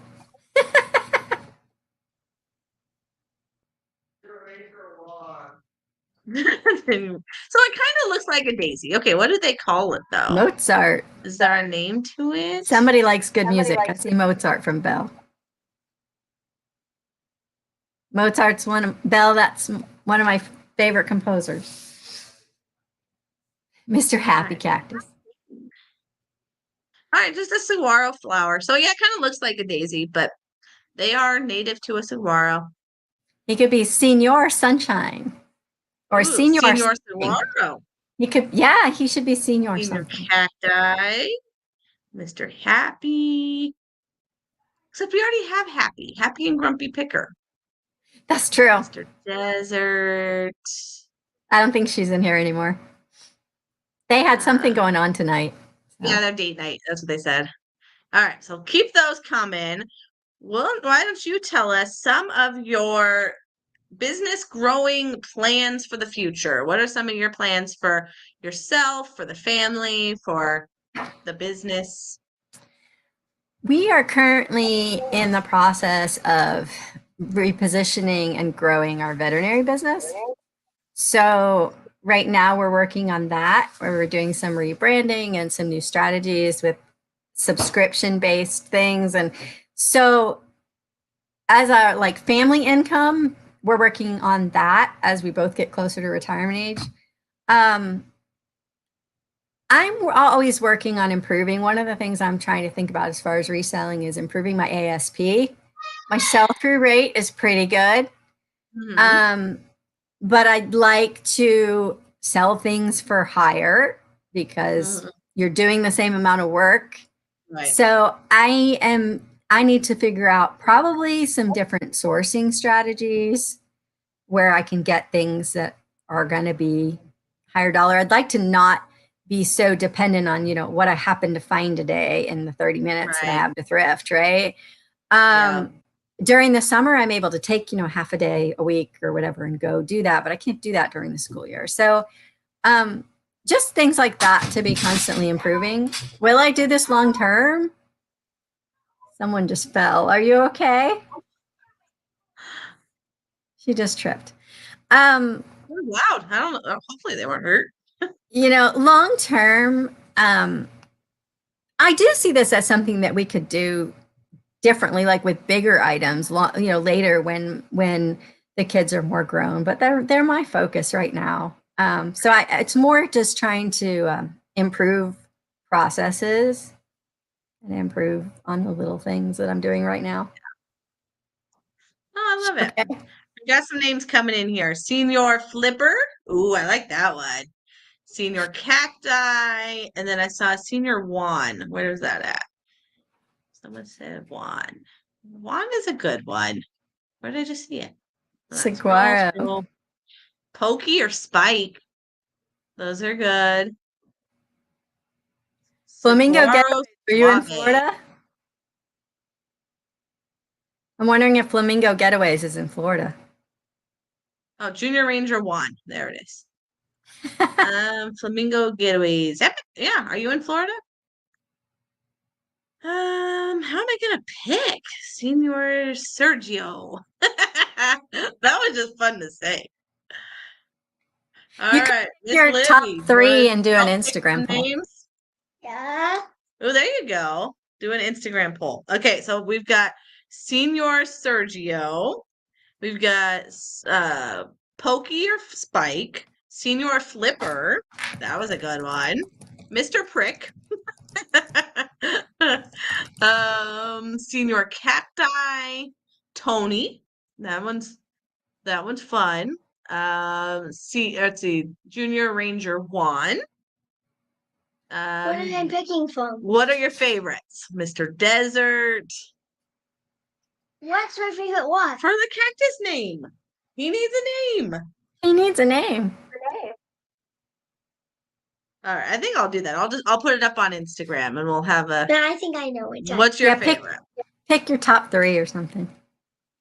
So it kind of looks like a daisy. Okay, what do they call it though? Mozart. Is there a name to it? Somebody likes good music. I see Mozart from Belle. Mozart's Belle, that's one of my favorite composers. Mr. Happy Cactus. All right, just a saguaro flower. So yeah, it kind of looks like a daisy, but they are native to a saguaro. He could be Senor Sunshine or Ooh, Senor Senor something. Saguaro. He could, yeah, he should be Senor Senior something. Cacti. Mr. Happy. Except we already have Happy. Happy and Grumpy Picker. That's true. Mr. Desert. I don't think she's in here anymore. They had something going on tonight. So. Yeah, their date night. That's what they said. All right, so keep those coming. Well, why don't you tell us some of your business growing plans for the future? What are some of your plans for yourself, for the family, for the business? We are currently in the process of repositioning and growing our veterinary business. So right now we're working on that, where we're doing some rebranding and some new strategies with subscription-based things. And so as our like family income, we're working on that as we both get closer to retirement age. I'm always working on improving. One of the things I'm trying to think about as far as reselling is improving my ASP. My sell-through rate is pretty good. But I'd like to sell things for higher because you're doing the same amount of work. Right. So I need to figure out probably some different sourcing strategies where I can get things that are going to be higher dollar. I'd like to not be so dependent on, what I happen to find today in the 30 minutes that I have to thrift, right? During the summer, I'm able to take, half a day a week or whatever and go do that, but I can't do that during the school year. So just things like that to be constantly improving. Will I do this long term? Someone just fell. Are you okay? She just tripped. Loud. I don't know. Hopefully they weren't hurt. Long term, I do see this as something that we could do differently, like with bigger items, later when the kids are more grown. But they're my focus right now. So it's more just trying to improve processes and improve on the little things that I'm doing right now. Oh, I love it. We got some names coming in here. Senior Flipper. Ooh, I like that one. Senior Cacti. And then I saw Senior Juan. Where is that at? Someone said Juan. Juan is a good one. Where did I just see it? Saguaro. Pokey or Spike. Those are good. Flamingo Getaways. Are you in Florida? I'm wondering if Flamingo Getaways is in Florida. Oh, Junior Ranger 1. There it is. Flamingo Getaways. Yeah. Are you in Florida? How am I gonna pick? Senior Sergio. That was just fun to say. All right. Your Libby, top 3 and do an Instagram poll. Yeah. Oh, there you go. Do an Instagram poll. Okay, so we've got Senior Sergio. We've got Pokey or Spike. Senior Flipper. That was a good one. Mr. Prick. Senior Cacti. Tony. That one's fun. Let's see. Junior Ranger 1. What am I picking from? What are your favorites? Mr. Desert. What's my favorite one? For the cactus name. He needs a name. He needs a name. All right, I think I'll do that. I'll put it up on Instagram and we'll have a. But I think I know which one. What's your favorite? Pick your top 3 or something.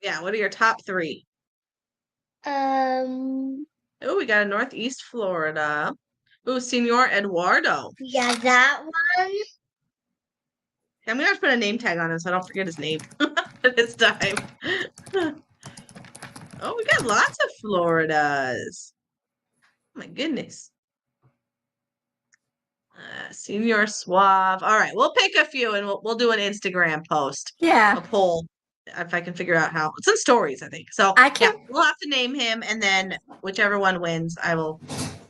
Yeah, what are your top 3? Oh, we got a Northeast Florida. Oh, Senor Eduardo. Yeah, that one. I'm gonna have to put a name tag on him so I don't forget his name. this time. Oh, we got lots of Floridas. Oh my goodness. Senior Suave. All right, we'll pick a few and we'll do an Instagram post, a Yeah, poll, if I can figure out how. It's in stories, I think. So I yeah, can. we'll have to name him, and then whichever one wins, I will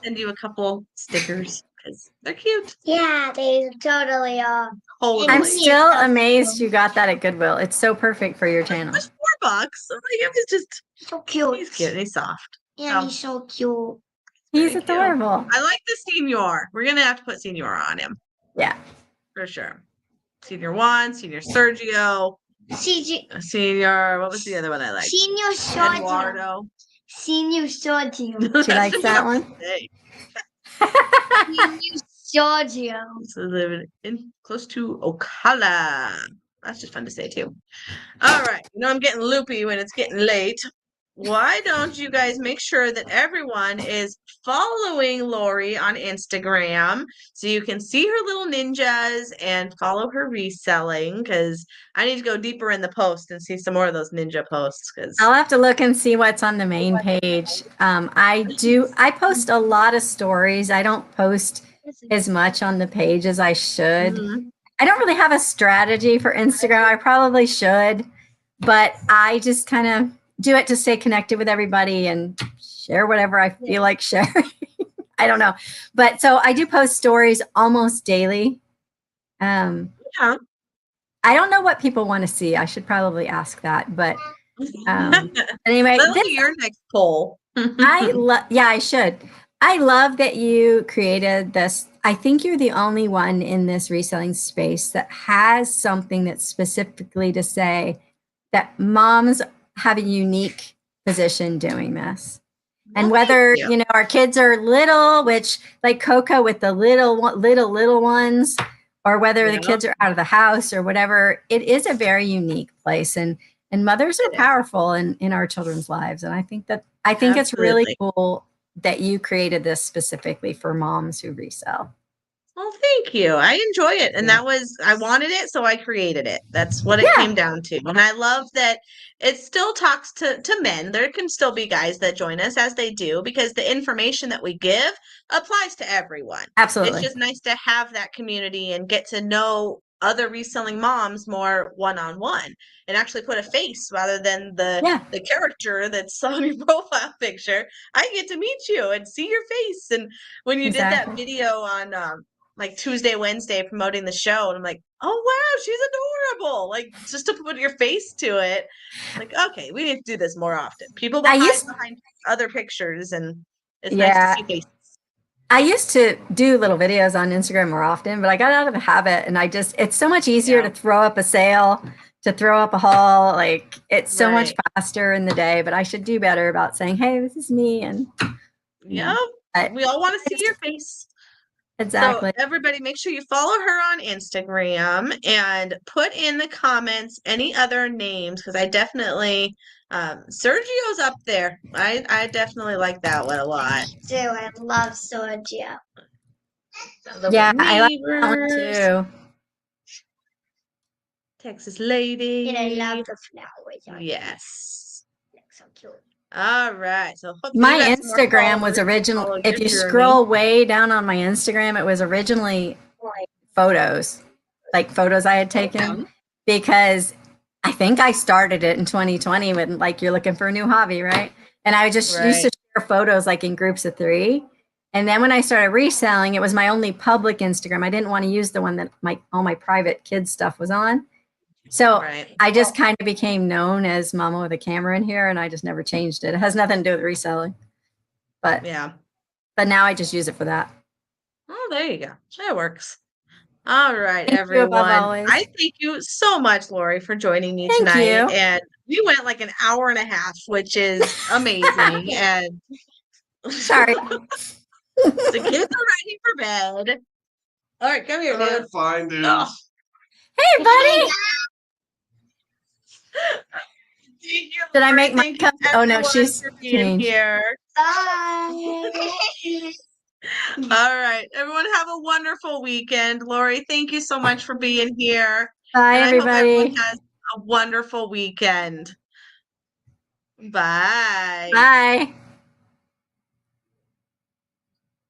send you a couple stickers because they're cute. Yeah, they totally are. Totally. I'm It's still so amazed cute. you got that at Goodwill. It's so perfect for your channel. It's $4. So like, it's just So cute. he's cute. And he's soft. Yeah, So he's so cute. He's very cute. adorable. I like the senior. We're gonna have to put senior on him Yeah. for sure. Senior 1, Senior Sergio, CG, Senior. What was the other one I liked? Senior Sergio. Eduardo. Senior Sergio. She likes that one. Senior Sergio. So living in close to Ocala. That's just fun to say too. All right. You know I'm getting loopy when it's getting late. Why don't you guys make sure that everyone is following Lori on Instagram so you can see her little ninjas and follow her reselling? Because I need to go deeper in the post and see some more of those ninja posts. Because I'll have to look and see what's on the main page. I post a lot of stories. I don't post as much on the page as I should. I don't really have a strategy for Instagram. I probably should, but I just kind of do it to stay connected with everybody and share whatever I feel like sharing. I don't know. But so I do post stories almost daily. yeah. I don't know what people want to see. I should probably ask that. But anyway, That'll be your next poll. I should. I love that you created this. I think you're the only one in this reselling space that has something that's specifically to say that moms have a unique position doing this. And Well, whether, thank you. our kids are little, which like Coco with the little ones, or whether the Yeah. kids are out of the house or whatever, it is a very unique place. And mothers are It is. powerful in our children's lives. And I think it's really Absolutely. cool that you created this specifically for moms who resell. Well, thank you. I enjoy it. And Yeah. I wanted it, so I created it. That's what it Yeah. came down to. And I love that it still talks to men. There can still be guys that join us as they do, because the information that we give applies to everyone. Absolutely. It's just nice to have that community and get to know other reselling moms more one-on-one and actually put a face rather than the character that's on your profile picture. I get to meet you and see your face. And when you did that Exactly. video on like Tuesday, Wednesday promoting the show, and I'm like, oh wow, she's adorable. Like, just to put your face to it. Like, okay, we need to do this more often. People will hide behind other pictures, and it's nice to see faces. I used to do little videos on Instagram more often, but I got out of the habit, and it's so much easier to throw up a sale, to throw up a haul. Like, it's so much faster in the day, but I should do better about saying, hey, this is me. And yeah, we all want to see your face. Exactly. So everybody, make sure you follow her on Instagram and put in the comments any other names, because I definitely Sergio's up there. I definitely like that one a lot. Too, I love Sergio. Yeah, I like that one too. Texas lady. And I love the flowers. Yes. They're so cute. All right. So my Instagram was originally, if you scroll way down on my Instagram, it was originally photos, like photos I had taken, because I think I started it in 2020 when, like, you're looking for a new hobby, right? And I just used to share photos like in groups of 3. And then when I started reselling, it was my only public Instagram. I didn't want to use the one that all my private kids stuff was on. So I just kind of became known as Mama with a camera in here, and I just never changed it. It has nothing to do with reselling, but now I just use it for that. Oh, there you go. That works. All right, everyone. I thank you so much, Lori, for joining me tonight. And we went like an hour and a half, which is amazing. And sorry, the kids are ready for bed. All right, come here, dude. Fine, dude. Oh. Hey, buddy. Did I make my cup? Oh no, she's changed. Here. Bye. All right, everyone, have a wonderful weekend. Lori, thank you so much for being here. Bye, and everybody. I hope everyone has a wonderful weekend. Bye. Bye.